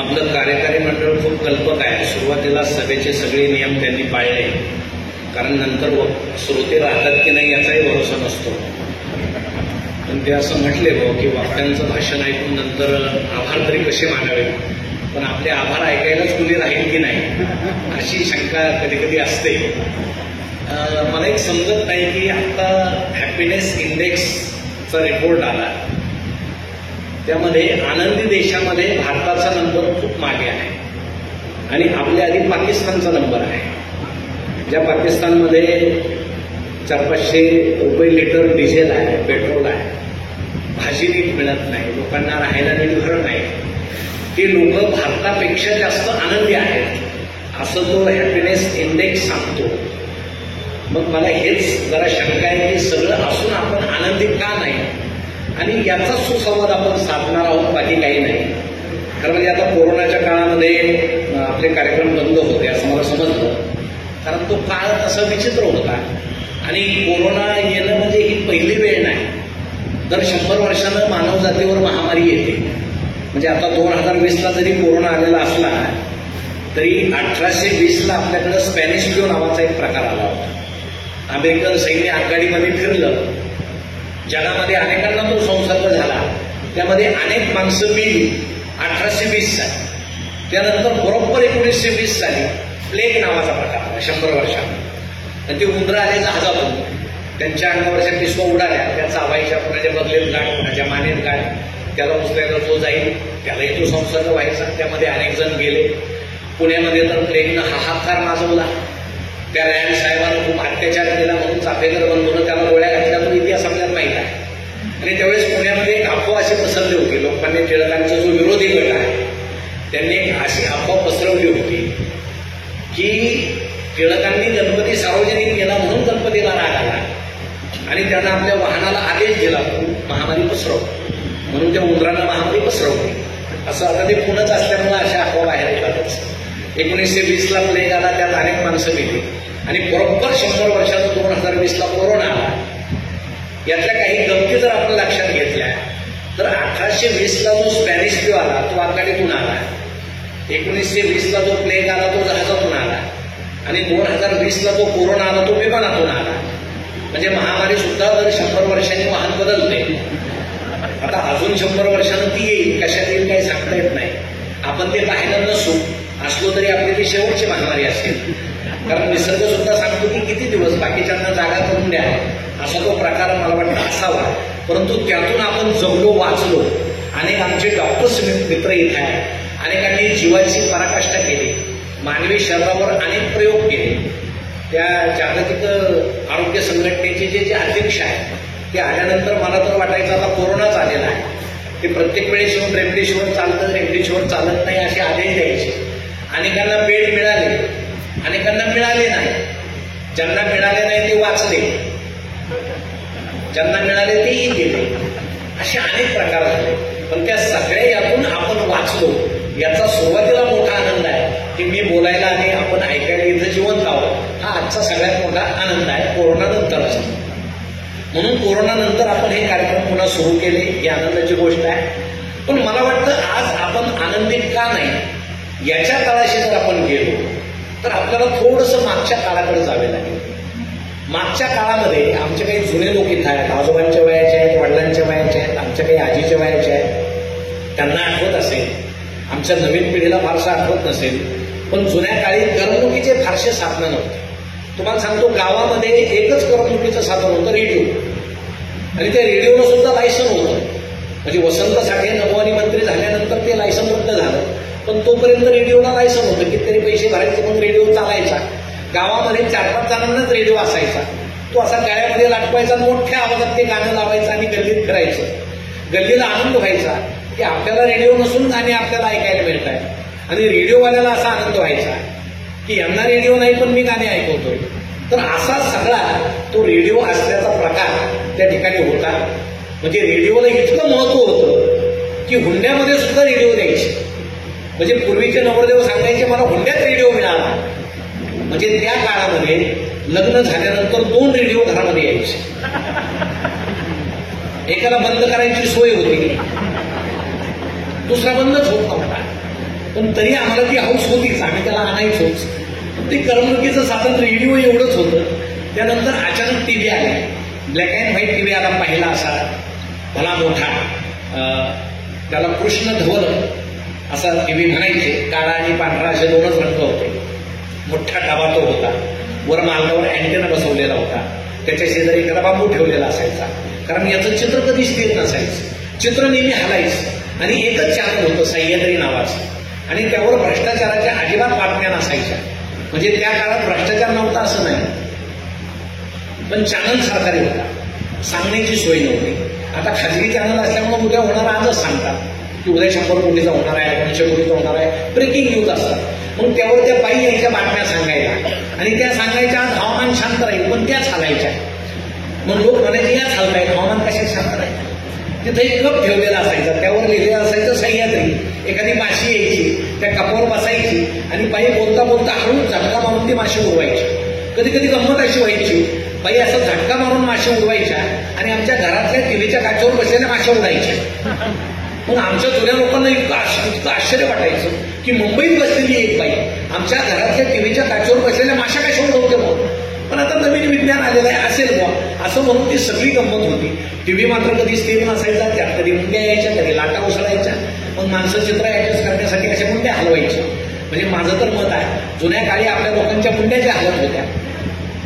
आपलं कार्यकारी मंडळ खूप कल्पक आहे. सुरुवातीला सभेचे सगळे नियम त्यांनी पाळले, कारण नंतर श्रोते राहतात की नाही याचाही भरोसा नसतो. पण ते असं म्हटले की वक्त्यांचं भाषण ऐकून नंतर आभार तरी कसे मानावे, पण आपले आभार ऐकायलाच कुणी राहील की नाही अशी शंका कधी कधी असते. मला एक समजत नाही की आता हॅपीनेस इंडेक्सचा रिपोर्ट आला, त्यामध्ये आनंदी देशामध्ये भारताचा नंबर खूप मागे आहे आणि आपल्या आधी पाकिस्तानचा नंबर आहे. ज्या पाकिस्तानमध्ये 400-500 रुपये लिटर डिझेल आहे, पेट्रोल आहे, भाजी नीट मिळत नाही, लोकांना राहायला नीट घर नाही, ते लोक भारतापेक्षा जास्त आनंदी आहेत असं तो हॅपीनेस इंडेक्स सांगतो. मग मला हेच जरा शंका आहे की सगळं असून आपण आनंदी का नाही, आणि याचा सुसंवाद आपण साधणार आहोत, बाकी काही नाही. कारण म्हणजे आता कोरोनाच्या काळामध्ये आपले कार्यक्रम बंद होते असं मला समजलं, कारण तो काळ तसा विचित्र होता आणि कोरोना येणं म्हणजे ही पहिली वेळ नाही. दर 100 वर्षानं मानवजातीवर महामारी येते. म्हणजे आता 2020ला जरी कोरोना आलेला असला तरी 1820ला आपल्याकडे स्पॅनिश फ्लू नावाचा एक प्रकार आला होता. अमेरिकन सैन्य आघाडीमध्ये फिरलं, जगामध्ये अनेकांना तो संसर्ग झाला, त्यामध्ये अनेक माणसं मिली 1820 साली. त्यानंतर बरोबर 1920 साली प्लेग नावाचा प्रकार आला 100 वर्षांनी. ते उंदरं आले जहाजातून, त्यांच्या अंगावरच्या पिसवा उडाल्या, त्या चावायच्या, कुणाच्या बदलेत गाठ, कुणाच्या मानेत गाठ, त्याला उचलायला जो जाईल त्यालाही तो संसर्ग व्हायचा. त्यामध्ये अनेक जण गेले. पुण्यामध्ये तर प्लेगनं हाहाकार माजवला. त्या रॅन साहेबांना खूप अत्याचार केला म्हणून चाफेकर बंधून त्याला गोळ्या घातल्या, तो इतिहास आपल्याला माहीत आहे. आणि त्यावेळेस पुण्यामध्ये एक अफवा अशी पसरली होती, लोकांनी टिळकांचा जो विरोधी गट आहे त्यांनी एक अशी अफवा पसरवली होती की टिळकांनी गणपती सार्वजनिक केला म्हणून गणपतीला राग आला आणि त्यांना आपल्या वाहनाला आदेश दिला महामारी पसरव म्हणून त्या उंदरांना महामारी पसरवली. असं आता ते पुणंच असल्यामुळे अशा अफवा बाहेर येतातच. 1920ला प्लेग आला, त्यात अनेक माणसं गेली आणि बरोबर 100 वर्षाचा 2020ला कोरोना आला. यातल्या काही गमती जर आपण लक्षात घेतल्या तर 1820ला जो स्पॅनिश फ्लू आला तो आघाडीतून आला, 1920ला जो प्लेग आला तो जहाजातून आला आणि 2020ला जो कोरोना आला तो विमानातून आला. म्हणजे महामारी सुद्धा दर 100 वर्षांनी वाहन बदलते. आता अजून 100 वर्षानं ती येईल, कशात येईल काही सांगता येत नाही. आपण ते पाहिलं नसू, असलो तरी आपली ती शेवटची महामारी असेल. कारण निसर्ग सुद्धा सांगतो की किती दिवस बाकीच्यांना जागा करून द्या, असा तो प्रकार मला वाटतं असावा. परंतु त्यातून आपण जगलो, वाचलो. अनेक आमचे डॉक्टर्स मित्र इथे आहेत, अनेकांनी जीवाची पराकाष्ठा केली, मानवी शरीरावर अनेक प्रयोग केले. त्या जागतिक आरोग्य संघटनेचे जे अध्यक्ष आहेत ते आल्यानंतर मला तर वाटायचं आता कोरोनाच आलेला आहे. ते प्रत्येक वेळेस येऊन रेमडेसिवीर चालतं, रेमडेसिवीर चालत नाही असे आदेश द्यायचे. अनेकांना बेड मिळाले, अनेकांना मिळाले नाही. ज्यांना मिळाले नाही ते वाचले, ज्यांना मिळाले तेही गेले. असे अनेक प्रकार झाले. पण त्या सगळ्या यातून आपण वाचलो, याचा सुरुवातीला मोठा आनंद आहे की मी बोलायला आणि आपण ऐकायला इथं जिवंत आहोत. हा आजचा सगळ्यात मोठा आनंद आहे कोरोनानंतरचा. म्हणून कोरोनानंतर आपण हे कार्यक्रम पुन्हा सुरू केले, ही आनंदाची गोष्ट आहे. पण मला वाटतं आज आपण आनंदित का नाही याच्या काळाशी जर आपण गेलो तर आपल्याला थोडंसं मागच्या काळाकडे जावे लागेल. मागच्या काळामध्ये आमचे काही जुने लोक इथं आहेत, आजोबांच्या वयाचे आहेत, वडिलांच्या वयाचे आहेत, आमच्या काही आजीच्या वयाचे आहेत. त्यांना आठवत असेल, आमच्या नवीन पिढीला फारसं आठवत नसेल, पण जुन्या काळी करमणुकीचे फारसे साधनं नव्हते. तुम्हाला सांगतो, गावामध्ये एकच करमणुकीचं साधन होतं, रेडिओ. आणि त्या रेडिओला सुद्धा लायसन होतं. म्हणजे वसंत साठे नभोवाणी मंत्री झाल्यानंतर ते लायसन रद्द झालं, पण तोपर्यंत रेडिओला लायसन होतं. कितीतरी पैसे भरायचे, पण रेडिओ चालायचा. गावामध्ये 4-5 जणांनाच रेडिओ असायचा. तो असा गाळ्यामध्ये लाटवायचा, मोठ्या आवाजात ते गाणं लावायचं आणि गल्लीत फिरायचं. गल्लीला आनंद व्हायचा की आपल्याला रेडिओ नसून गाणे आपल्याला ऐकायला मिळत आहेत. आणि रेडिओवाल्याला असा आनंद व्हायचा की यांना रेडिओ नाही पण मी गाणे ऐकवतोय. तर असा सगळा तो रेडिओ असल्याचा प्रकार त्या ठिकाणी होता. म्हणजे रेडिओला इतकं महत्व होतं की हुंड्यामध्ये सुद्धा रेडिओ द्यायचे. म्हणजे पूर्वीचे नवरदेव सांगायचे मला हुंड्यात रेडिओ मिळाला. म्हणजे त्या काळामध्ये लग्न झाल्यानंतर 2 रेडिओ घरामध्ये यायचे. एकाला बंद करायची सोय होती, दुसरा बंदच होत नव्हता. पण तरी आम्हाला ती हौस होतीच, आम्ही त्याला आणायचोच. ते करमणुकीचं साधन रेडिओ एवढंच होतं. त्यानंतर अचानक टीव्ही आला, ब्लॅक अँड व्हाईट टीव्ही आला, पहिला असा भला मोठा, त्याला कृष्ण धवल असा टीव्ही म्हणायचे. काळा आणि पांढरा असे दोनच रंग होते. मोठा डबा तो होता, वर मार्गावर अँटेना बसवलेला होता, त्याच्या शेजारी एखादा बांबू ठेवलेला असायचा, कारण याचं चित्र कधी स्थिर नसायचं, चित्र नेहमी हलायचं. आणि एकच चॅनल होतं सह्याद्री नावाचं, आणि त्यावर भ्रष्टाचाराच्या अजिबात बातम्या नसायच्या. म्हणजे त्या काळात भ्रष्टाचार नव्हता असं नाही, पण चॅनल सरकारी होता, सांगण्याची सोय नव्हती. आता खाजगी चॅनल असल्यामुळे उद्या होणारा आजच सांगतात की उद्या 100 कोटीचा होणार आहे, 200 कोटीचा होणार आहे, ब्रेकिंग न्यूज असतात. मग त्यावर त्या बाई यायच्या बातम्या सांगायला, आणि त्या सांगायच्या आज हवामान शांत राहील, पण त्याच हालायच्या. मग लोक म्हणायचे याच हालतायत, हवामान कशा शांत राहील. तिथे एक कप ठेवलेला असायचा, त्यावर लिहिलेलं असायचं सह्याद्री. एखादी माशी यायची, त्या कपावर बसायची, आणि बाई बोलता बोलता हळूच झटका मारून ती माशी उडवायची. कधी कधी गंमत अशी व्हायची, बाई असं झटका मारून माशी उडवायच्या, आणि आमच्या घरातल्या टीव्हीच्या काचेवर बसलेल्या माश्या उडायच्या. मग आमच्या जुन्या लोकांना इतकं आश्चर्य वाटायचं की मुंबईत बसलेली एक बाई आमच्या घरातल्या टीव्हीच्या काचेवर बसलेल्या माश्या कशा उडवते मग. पण आता नवीन विज्ञान आलेलं आहे, असेल बुवा असं म्हणून ती सगळी गंमत होती. टीव्ही मात्र कधी स्थिर नसायचा, त्यात कधी मुंड्या यायच्या, कधी लाटा उसळायच्या. मग माणसं चित्र ऍडजस्ट करण्यासाठी अशा मुंड्या हलवायच्या. म्हणजे माझं तर मत आहे, जुन्या काळी आपल्या लोकांच्या मुंड्या ज्या हलत होत्या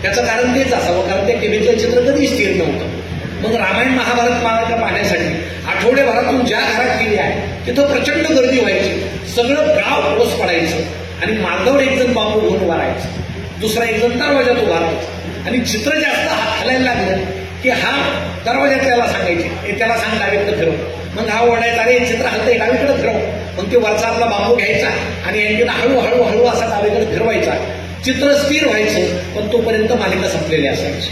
त्याचं कारण तेच असावं, कारण त्या टीव्हीतलं चित्र कधी स्थिर नव्हतं. मग रामायण महाभारत मालिका पाहण्यासाठी आठवड्याभरातून ज्या घरात टीव्ही आहे तिथं प्रचंड गर्दी व्हायची. सगळं गाव ओस पडायचं, आणि मार्गावर एक जण बांबू घेऊन उभा राहायचं, दुसरा एक जण दरवाजात उभा राहायचा. आणि चित्र जास्त हलायला लागलं की हा दरवाजात त्याला सांगायचे, त्याला सांग डावीकडे फिरव. मग हा ओढायचा, अरे चित्र हलतंय डावीकडे फिरव. मग ते वरचा आपला बांबू घ्यायचा आणि अँटीना हळूहळू हळू असा डावीकडे फिरवायचा. चित्र स्थिर व्हायचं, पण तोपर्यंत मालिका संपलेली असायची.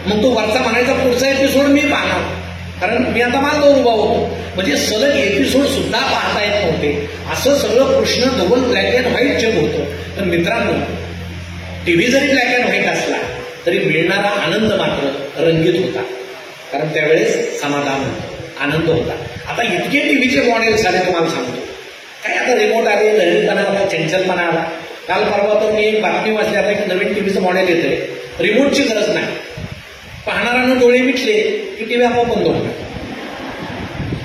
मग तो वरचा म्हणायचा पुढचा एपिसोड मी पाहणार, कारण मी आता मार्गावर उभा होतो. म्हणजे सलग एपिसोड सुद्धा पाहता येत नव्हते. असं सगळं कृष्ण धवल ब्लॅक अँड व्हाईट जग होतं. तर मित्रांनो, टीव्ही जरी ब्लॅक अँड व्हाईट असला तरी मिळणारा आनंद मात्र रंगीत होता, कारण त्यावेळेस समाधान होतं, आनंद होता. आता इतके टीव्हीचे मॉडेल्स आले तुम्हाला सांगतो. काय आता रिमोट आले, लहरीपणा आला, चंचलपणा आला. काल परवा तर मी एक बातमी वाचली, आता एक नवीन टीव्हीचं मॉडेल येतंय, रिमोटची गरज नाही, पाहणाऱ्यानं डोळे मिटले की टीव्ही आपोआप बंद होणार.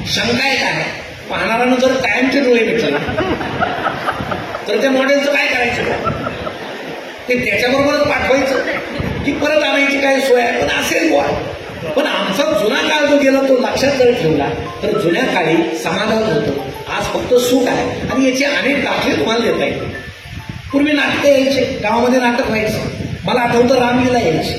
शंका एक आहे, पाहणाऱ्यानं जर कायमचे डोळे मिटले तर त्या मॉडेलचं काय करायचं? ते त्याच्याबरोबरच पाठवायचं की परत आणायची काय सोय आहे? पण असेल बुवा. पण आमचा जुना काळ जो गेला तो लक्षात जर ठेवला तर जुन्या काळी समाधान होतं, आज फक्त सुख आहे. आणि याचे अनेक दाखले तुम्हाला देता येतील. पूर्वी नाटकं यायचे, गावामध्ये नाटक व्हायचं. मला आठवतं रामलीला यायची,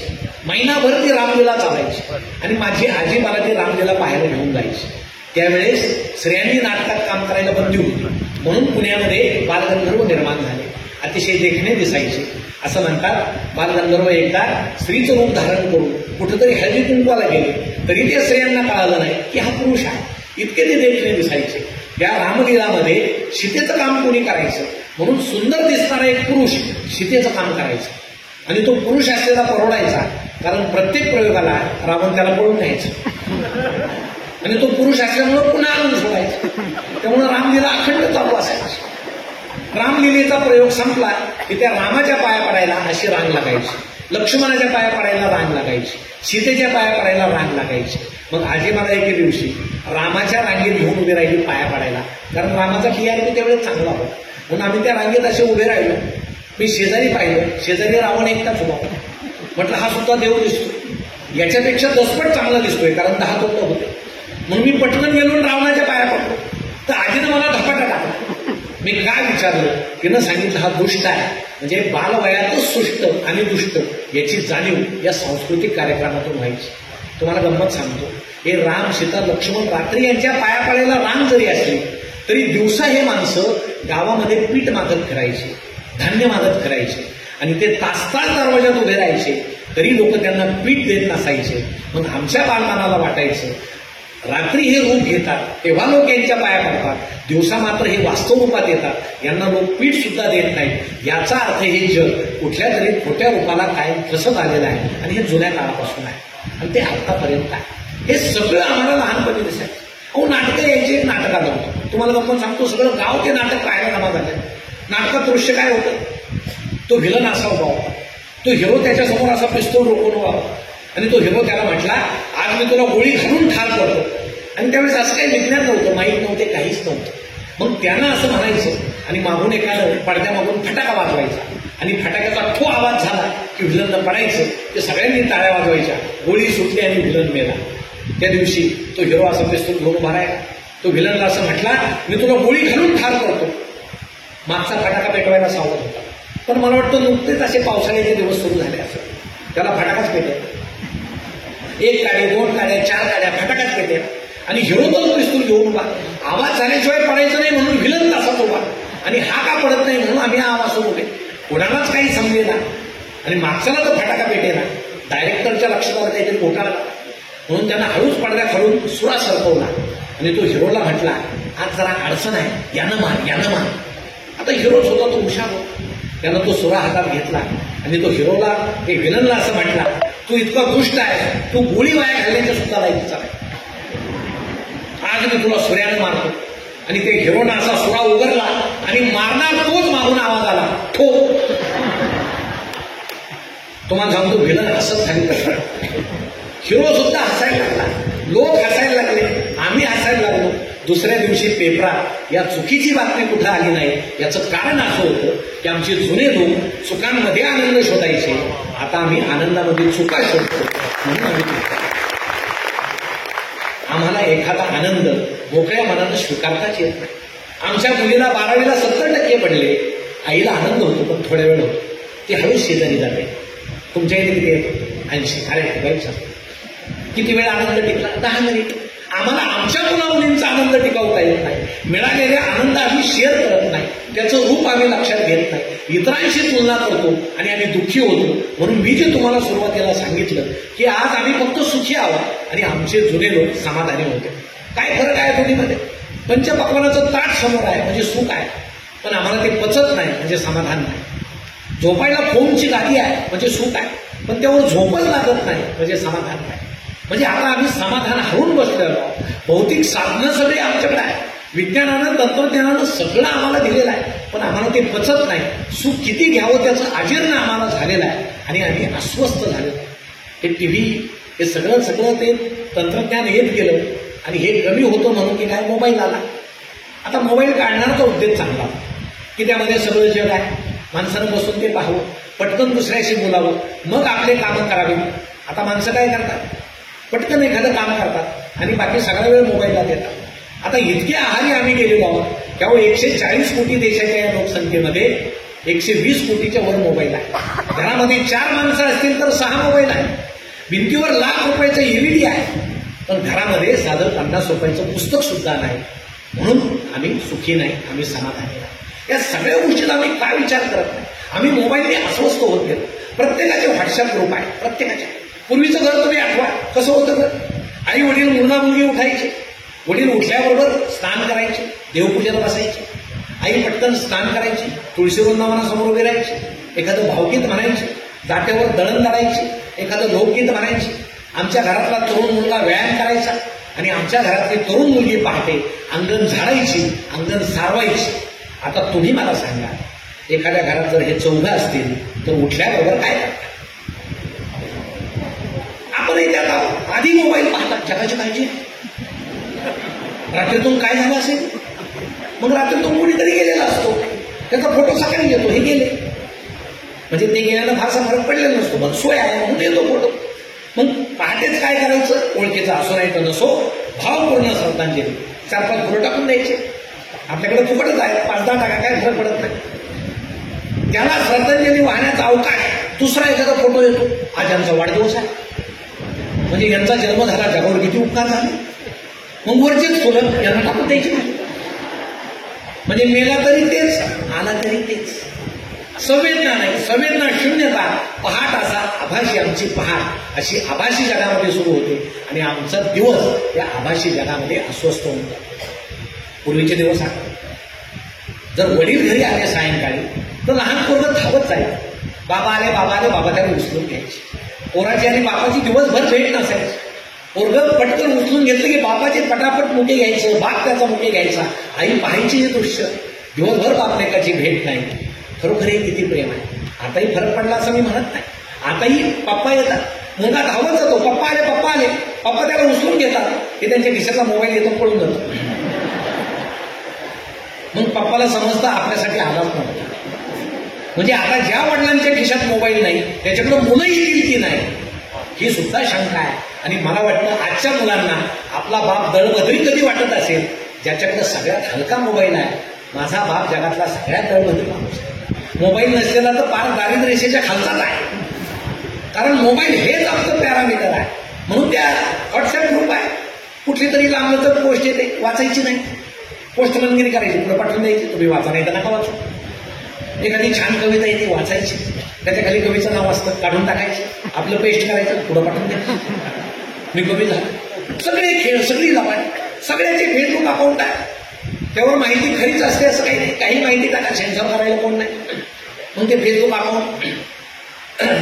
महिनाभर ती रामलीला चालायची, आणि माझी आजी मला ती रामलीला पाहायला घेऊन जायची. त्यावेळेस स्त्रियांनी नाटकात काम करायला बंदी होती, म्हणून पुण्यामध्ये बालगंधर्व निर्माण झाले. अतिशय देखणे दिसायचे. असं म्हणतात बालगंधर्व एकदा स्त्रीचं रूप धारण करून कुठेतरी हळदी कुंकवाला गेले, तरी त्या स्त्रियांना कळालं नाही की हा पुरुष आहे. इतके ते देखणे दिसायचे. या रामलीलामध्ये सीतेचं काम कोणी करायचं, म्हणून सुंदर दिसणारा एक पुरुष सीतेचं काम करायचं, आणि तो पुरुष असलेला परवडायचा, कारण प्रत्येक प्रयोगाला रावण त्याला पळून न्यायचं, आणि तो पुरुष असल्यामुळं पुन्हा आणून सोडायचा. त्यामुळं रामलीला अखंड चालू असायची. रामलीलेचा प्रयोग संपला की त्या रामाच्या पाया पडायला अशी रांग लागायची, लक्ष्मणाच्या पाया पडायला रांग लागायची, सीतेच्या पाया पडायला रांग लागायची. मग आजी मला एके दिवशी रामाच्या रांगेत घेऊन उभे राहिली पाया पडायला, कारण रामाचा TRP त्यावेळेस चांगला होता. म्हणून आम्ही त्या रांगेत असे उभे राहिलो. मी शेजारी पाहिलं, शेजारी रावण एकटाच उभा होता. म्हटलं हा सुद्धा देव दिसतो, याच्यापेक्षा 10 पट चांगला दिसतोय, कारण 10 तोंड होते. म्हणून मी पटकन गेलो रावणाच्या पाया पडलो. तर आजीनं मला धपाटा टाकला. मी काय विचारलं, तिनं सांगितलं हा दुष्ट आहे. म्हणजे बालवयातच सुष्ट आणि दुष्ट याची जाणीव या सांस्कृतिक कार्यक्रमातून व्हायची. तुम्हाला गंमत सांगतो, हे राम, सीता, लक्ष्मण रात्री यांच्या पाया पडायला रांग जरी असली तरी दिवसा हे माणसं गावामध्ये पीठ मागत फिरायचे, धान्य मागत फिरायचे, आणि ते तास दरवाजात उभे राहायचे, तरी लोक त्यांना पीठ देत नसायचे. मग आमच्या बालमानाला वाटायचं रात्री हे रूप घेतात तेव्हा लोक यांच्या पाया पडतात, दिवसा मात्र हे वास्तव रूपात येतात, यांना लोक पीठ सुद्धा देत नाहीत. याचा अर्थ हे जग कुठल्या तरी खोट्या रूपाला कायम फसत आलेलं आहे, आणि हे जुन्या काळापासून आहे, आणि ते आतापर्यंत आहे. हे सगळं आम्हाला लहानपणी दिसायचं. नाटकं यायची, नाटकात होतं. तुम्हाला गप्पा सांगतो, सगळं गाव ते नाटक पाहायला जमा झालं. नाटकात दृश्य काय होतं, तो व्हिलन असा उभा होता, तो हिरो त्याच्यासमोर असा पिस्तूल रोखून उभा होता आणि तो हिरो त्याला म्हटला, आज मी तुला गोळी घालून ठार करतो. आणि त्यावेळेस असं काही विज्ञान नव्हतं, माहीत नव्हते, काहीच नव्हतं. मग त्यानं असं म्हणायचं आणि मागून एखादं पडद्यामागून फटाका वाजवायचा आणि फटाक्याचा ठो आवाज झाला की व्हिलननं पडायचं, ते सगळ्यांनी टाळ्या वाजवायच्या, गोळी सुटली आणि व्हिलन मेला. त्या दिवशी तो हिरो असा पिस्तूल घेऊन उभा राहिला. तो व्हिलनला असं म्हटला, मी तुला गोळी घालून ठार करतो. मागचा फटाका पेटवायला सावध होता, पण मला वाटतं नुकतेच असे पावसाळ्याचे दिवस सुरू झाले असं, त्याला फटाकाच पेटेल. 1 काड्या 2 काड्या 4 काड्या फटाकाच पेटेल आणि हिरो तो पिस्तूल घेऊन उभा. आवाज झाल्याशिवाय पडायचं नाही म्हणून व्हिलन तासात उभा आणि हा का पडत नाही म्हणून आम्ही आवाज उभे. कोणालाच काही समजेना आणि मागच्याला तर फटाका पेटेना. डायरेक्टरच्या लक्षात आलं काहीतरी घोटाळा, म्हणून त्यांना हळूच पडद्या खालून सुरा सरकवला आणि तो हिरोला म्हटला, आज जरा अडचण आहे, यानं मार यानं मार. आता हिरोच होता तो हुशार होता, त्यानं तो सुरा हातात घेतला आणि तो हिरोला एक व्हिलनला असं म्हटला, तू इतका दुष्ट आहे, तू गोळी वाया घालण्याच्या सुद्धा लायकीचा आहे, आज मी तुला सुऱ्यानं मारतो. आणि ते हिरोनं असा सुरा उगरला आणि मारणार तोच मागून आवाज आला, ठो. तुम्हाला सांगतो व्हिलन हसत खाली पडला, हिरो सुद्धा हसायला लागला, लोक हसायला लागले, आम्ही हसायला लागलो. दुसऱ्या दिवशी पेपरात या चुकीची बातमी कुठं आली नाही. याचं कारण असं होतं की आमचे जुने लोक चुकांमध्ये आनंद शोधायचे, आता आम्ही आनंदामध्ये चुका शोधतो. म्हणून आम्हाला एखादा आनंद मोकळ्या मनानं स्वीकारताच येत नाही. आमच्या मुलीला 12वीला 70% पडले, आईला आनंद होतो पण थोड्या वेळ होतो, ती हळूच शेजारी जाते. तुमच्या इथे किती येतो? 80. अरे वाईट सांगतो, किती वेळ आनंद टिकला? 10 मिनिट. आम्हाला आमच्या मुलामुलींचा आनंद टिकवता येत नाही, मिळालेल्या आनंद आम्ही शेअर करत नाही, त्याचं रूप आम्ही लक्षात घेत नाही, इतरांशी तुलना करतो आणि आम्ही दुःखी होतो. म्हणून मी जे तुम्हाला सुरुवातीला सांगितलं की आज आम्ही फक्त सुखी आहोत आणि आमचे जुने लोक समाधानी होते. काय फरक आहे दोन्हीमध्ये? पंचपक्वानाचं ताट समोर आहे म्हणजे सुख आहे, पण आम्हाला ते पचत नाही म्हणजे समाधान नाही. झोपायला फोमची गादी आहे म्हणजे सुख आहे, पण त्यावर झोपच लागत नाही म्हणजे समाधान नाही. म्हणजे आता आम्ही समाधान हरून बसलेलो आहोत. भौतिक साधनं सगळे आमच्याकडे आहे, विज्ञानानं तंत्रज्ञानानं सगळं आम्हाला दिलेलं आहे, पण आम्हाला ते पचत नाही. सुख किती घ्यावं त्याचं आजीर्ण आम्हाला झालेलं आहे आणि आम्ही अस्वस्थ झालेलो आहे. हे टीव्ही, हे सगळं ते तंत्रज्ञान येत गेलं आणि हे कमी होतं म्हणून की काय, मोबाईल आला. आता मोबाईल काढण्याचा उद्देश चांगला की त्यामध्ये सगळं जग आहे, माणसानं बसून ते पाहावं, पटकन दुसऱ्याशी बोलावं, मग आपले कामं करावी. आता माणसं काय करतात, पटकन एखादं काम करतात आणि बाकी सगळा वेळ मोबाईलला देतात. आता इतके आहारी आम्ही गेलेलो आहोत, त्यामुळे 140 कोटी देशाच्या या लोकसंख्येमध्ये 120 कोटीच्या वर मोबाईल आहे. घरामध्ये 4 माणसं असतील तर 6 मोबाईल आहे. भिंतीवर लाख रुपयाचं एलईडी आहे, पण घरामध्ये साधं 50 रुपयाचं पुस्तक सुद्धा नाही. म्हणून आम्ही सुखी नाही, आम्ही समाधानी नाही. या सगळ्या गोष्टीला आम्ही काय विचार करत नाही. आम्ही मोबाईलने अस्वस्थ होत गेलो. प्रत्येकाचे व्हॉट्सअप ग्रुप आहे, प्रत्येकाचे. पूर्वीचं घर तुम्ही आठवा, कसं होतं घर? आई वडील मुलगा मुलगी उठायचे, वडील उठल्याबरोबर स्नान करायचे, देवपूजेला बसायचे, आई पटकन स्नान करायची, तुळशी वृंदावनासमोर उभी राहायची, एखादं भावगीत म्हणायचे, जात्यावर दळण काढायची, एखादं लोकगीत म्हणायची. आमच्या घरातला तरुण मुलगा व्यायाम करायचा आणि आमच्या घरातली तरुण मुलगी पहाटे अंगण झाडायची, अंगण सारवायची. आता तुम्ही मला सांगा, एखाद्या घरात जर हे चौघं असतील तर उठल्याबरोबर काय करतात? आपणही त्यात आहोत. आधी मोबाईल पाहतात, जगाची काळजी. रात्रीतून काय झालं असेल, मग रात्रीतून कोणीतरी गेलेला असतो, त्याचा फोटो सकाळी येतो, हे गेले म्हणजे ते गेल्यानं फारसा फरक पडलेला नसतो, मग सोय आहे म्हणून येतो फोटो. मग पहाटेच काय करायचं, ओळखीचा असो नाही तर नसो, भावपूर्ण श्रद्धांजली 4-5 फुलं टाकून द्यायचे. आपल्याकडे फुकटच आहे, 5-10 टाका, काय फरक पडत नाही. त्याला श्रद्धांजली वाहण्याचा अवकाश दुसरा एखादा फोटो येतो, आज यांचा वाढदिवस आहे म्हणजे यांचा जन्म झाला, जगावर किती उपकार झाले, मग वरचेच फुलं यांना टाकून द्यायची नाही. म्हणजे मेला तरी तेच, आला तरी तेच. संवेदना नाही, संवेदना शून्यता. पहाट असा आभासी आमची पहाट अशी आभासी जगामध्ये सुरू होते आणि आमचा दिवस या आभासी जगामध्ये अस्वस्थ होऊन जातो. पूर्वीचे दिवस आठवतात. जर वडील घरी आले सायंकाळी तर लहान पोरगं धावत जायचं, बाबा आले, बाबा आले, बाबा त्याला उचलून घ्यायचे. पोराची आणि बापाची दिवसभर भेट नसायची. पोरगं पटकन उचलून घेतलं की बापाचे पटापट मुके घ्यायचं, बाप त्याचा मुके घ्यायचा. आई पाहायची हे दृश्य. दिवसभर बापलेकाची भेट नाही. खरोखर हे किती प्रेम आहे. आताही फरक पडला असं मी म्हणत नाही. आताही पप्पा येतात, मुलगा धावत जातो, पप्पा आले पप्पा आले, पप्पा त्याला उचलून घेतात, ते त्यांच्या खिशातला मोबाईल येतो, पळून जातो. मग पप्पाला समजतं आपल्यासाठी आलाच नव्हता. म्हणजे आता ज्या वडिलांच्या खिशात मोबाईल नाही त्याच्याकडे मुलं येतील की नाही ही सुद्धा शंका आहे. आणि मला वाटतं आजच्या मुलांना आपला बाप दळभद्री कधी वाटत असेल ज्याच्याकडे सगळ्यात हलका मोबाईल आहे. माझा बाप जगातला सगळ्यात दळभद्री माणूस आहे. मोबाईल नसलेला तर पार दारिद्र्य रेषेच्या खालचाच आहे. कारण मोबाईल हेच आपलं पॅरामीटर आहे. म्हणून त्या व्हॉट्सअप ग्रुप आहे, कुठली तरी लांब तर पोस्ट येते, वाचायची नाही, पोस्टमनगिरी करायची, पुढे पाठवून द्यायची, तुम्ही वाचा नाही तर नका वाचू. एखादी छान कविता येते वाचायची, त्याच्या खाली कवीचं नाव असतं, काढून टाकायची, आपलं पेस्ट करायचं, पुढं पाठवून द्यायचं, मी कवी झालो. सगळे खेळ, सगळी लावाय, सगळ्याचे फेसबुक अकाउंट आहे, त्यावर माहिती खरीच असते असं काही नाही. काही माहिती टाका, सेन्सर करायला कोण नाही. मग ते फेसबुक अकाउंट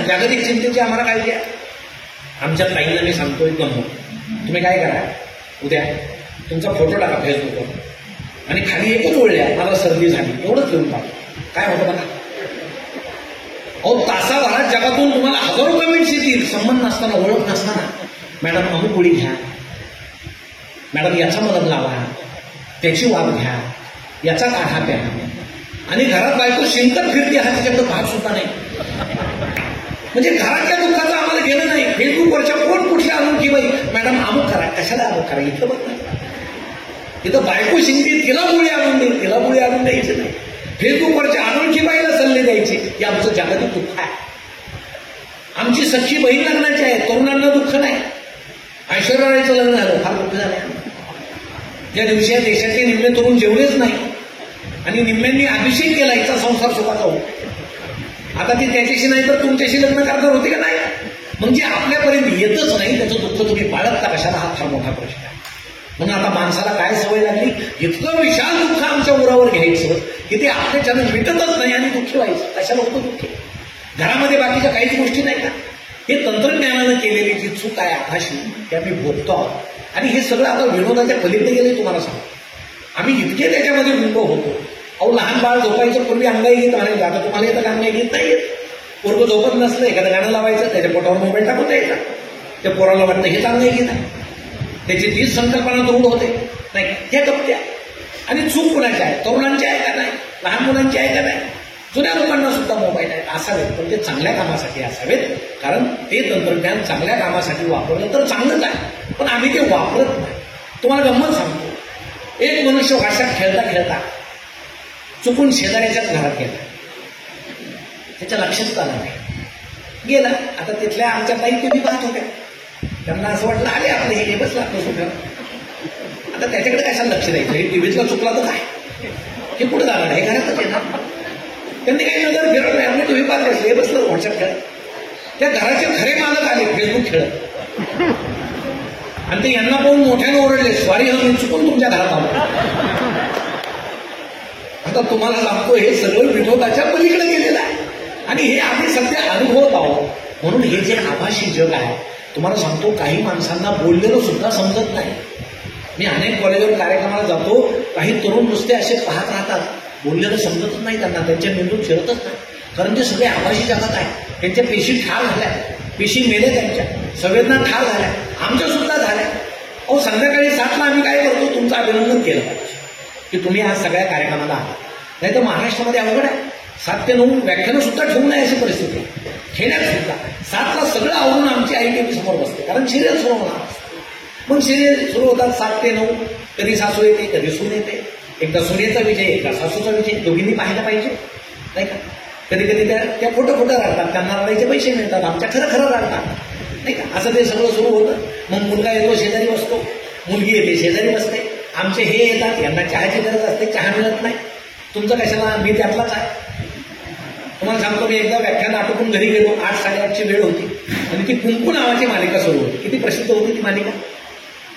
जागतिक चिंतेची आम्हाला काळजी आहे. आमच्या ताईंना मी सांगतोय गंमत, तुम्ही काय करा, उद्या तुमचा फोटो टाका फेसबुकवर आणि खाली एकच ओळल्या मला सर्दी झाली एवढंच लिहून टाका. काय होतं बघा, अहो तासाभरात जगातून तुम्हाला हजारो कमेंट्स येतील. संबंध नसताना, ओळख नसताना, मॅडम अमुक गोळी घ्या, मॅडम याचा मलम लावा, त्याची वाफ घ्या, याचा काढा प्या. आणि घरात बायको शिंकत फिरते, हा त्याच्याकडे भाग सुद्धा नाही. म्हणजे घरातल्या दुःखाचं आम्हाला घेणं नाही. फेसबुकवरच्या कोण कुठल्या अनोळखी बाई, मॅडम अमुक करा, कशाला अमुक करा, इथं बघ नाही. इथं बायको शिंकते, तिला गोळी आणून देईल, तिला गोळी आणून द्यायची नाही. फेसबुकवरच्या अनोळखी बाईला सल्ले द्यायचे, हे आमचं जागतिक दुःख आहे. आमची सख्खी बहीण लग्नाची आहे, तरुणांना दुःख नाही. ऐश्वर्या रायचं लग्न झालं, फार दुःख झालं. ज्या दिवशी देशातले निम्मे तरुण जेवलेच नाही आणि निम्म्यांनी अभिषेक केला, हिचा संसार सुखाचा होता. आता ती त्याच्याशी नाही तर तुमच्याशी लग्न करणार होते का नाही. म्हणजे आपल्यापर्यंत येतच नाही, त्याचं दुःख तुम्ही बाळगता कशाला, हा फार मोठा प्रश्न आहे. म्हणून आता माणसाला काय सवय लागली, इतकं विशाल दुःख आमच्या उरावर घ्यायचं की ते आपल्याच्यानं मिटतच नाही आणि दुःखी व्हायचं. कशा लोक दुःखी, घरामध्ये बाकीच्या काहीच गोष्टी नाही का. हे तंत्रज्ञानानं केलेली जी चूक आहे आभाशी, ते आम्ही भोगतो आहोत. आणि हे सगळं आता विनोदाच्या पलीकडे गेले. तुम्हाला सांगतो, आम्ही इतके त्याच्यामध्ये गुंग होतो. अहो लहान बाळ झोपायचं पूर्वी अंगाई गीत म्हणायचं, आता तुम्हाला येतं अंगाई गीत नाही येत. पोरगं झोपत नसलं एखादं गाणं लावायचं, त्याच्या पोटावर मोबाईल टाकून द्यायचा, त्या पोराला वाटतं हेच अंगाई गीत आहे. त्याची तीच संकल्पना दृढ होते. नाही, हे गप्त्या. आणि चूक कुणाची आहे, तरुणांची आहे का नाही, लहान मुलांची आहे का नाही, जुन्या लोकांना सुद्धा मोबाईल आहे, असावेत, पण ते चांगल्या कामासाठी असावेत. कारण ते तंत्रज्ञान चांगल्या कामासाठी वापरलं तर चांगलंच आहे, पण आम्ही ते वापरत नाही. तुम्हाला गंमत सांगतो, एक मनुष्य व्हॉट्सअप खेळता खेळता चुकून शेजाऱ्याच्याच घरात गेला, त्याच्या लक्षात आलं नाही, गेला. आता तिथल्या आमच्या ताई तुम्ही पाहत होत्या, त्यांना असं वाटलं आले आपले हे बसलं आपलं सुद्धा. आता त्याच्याकडे कशाला लक्ष द्यायचं, हे टीव्हीतला चुकला तर काय, हे पुढे जाणार आहे, घरातच येणार. त्यांनी काही नजर फिरवलं नाही, आपले टीव्ही पाहत बसले, हे बसलं व्हॉट्सअप खेळत. त्या घराचे खरे मालक आले फेसबुक खेळत, आणि ते यांना पाहून मोठ्याने ओरडले, सॉरी मी चुकून तुमच्या घरात आलो. आता तुम्हाला सांगतो, हे सगळं विनोदाच्या पलीकडे गेलेलं आहे आणि हे आम्ही सध्या अनुभवत आहोत. म्हणून हे जे आभासी जग आहे, तुम्हाला सांगतो, काही माणसांना बोललेलं सुद्धा समजत नाही. मी अनेक कॉलेजवर कार्यक्रमाला जातो, काही तरुण नुसते असे पाहत राहतात, बोललेलं समजतच नाही त्यांना, त्यांच्या मेंदूत शिरतच नाही. कारण ते सगळे आभासी जगात आहे. त्यांच्या पेशी ठार झाल्या, पेशी मेल्या, त्यांच्या संवेदना ठार झाल्या, आमच्या सुद्धा झाल्या. अहो संध्याकाळी 7ला आम्ही काय करतो, तुमचं अभिनंदन केलं पाहिजे की तुम्ही आज सगळ्या कार्यक्रमाला आहात. नाही तर महाराष्ट्रामध्ये अवघड आहे, 7 ते 9 व्याख्यानं सुद्धा ठेवू नये अशी परिस्थिती आहे. खेड्यात सुद्धा 7ला सगळं आवरून आमची आई टीव्ही समोर बसते, कारण सिरियल सुरू होणार असते. मग सिरियल सुरू होतात 7 ते 9, कधी सासू येते, कधी सून येते, एकदा सुनेचा विजय, एकदा सासूचा विजय, दोघींनी पाहायला पाहिजे नाही का. कधी कधी त्या खोटं खोटं राहतात, त्यांना रडायचे पैसे मिळतात, आमच्या खरं खरं राहतात नाही का. असं ते सगळं सुरू होतं. मग मुलगा येतो शेजारी बसतो, मुलगी येते शेजारी बसते, आमचे हे येतात, यांना चहाची गरज असते, चहा मिळत नाही. तुमचं कशाला, मी त्यातलाच आहे. तुम्हाला सांगतो, मी एकदा व्याख्यान आटोपून घरी गेलो, 8-8:30ची वेळ होती आणि ती कुंकू नावाची मालिका सुरू होती. किती प्रसिद्ध होती ती मालिका.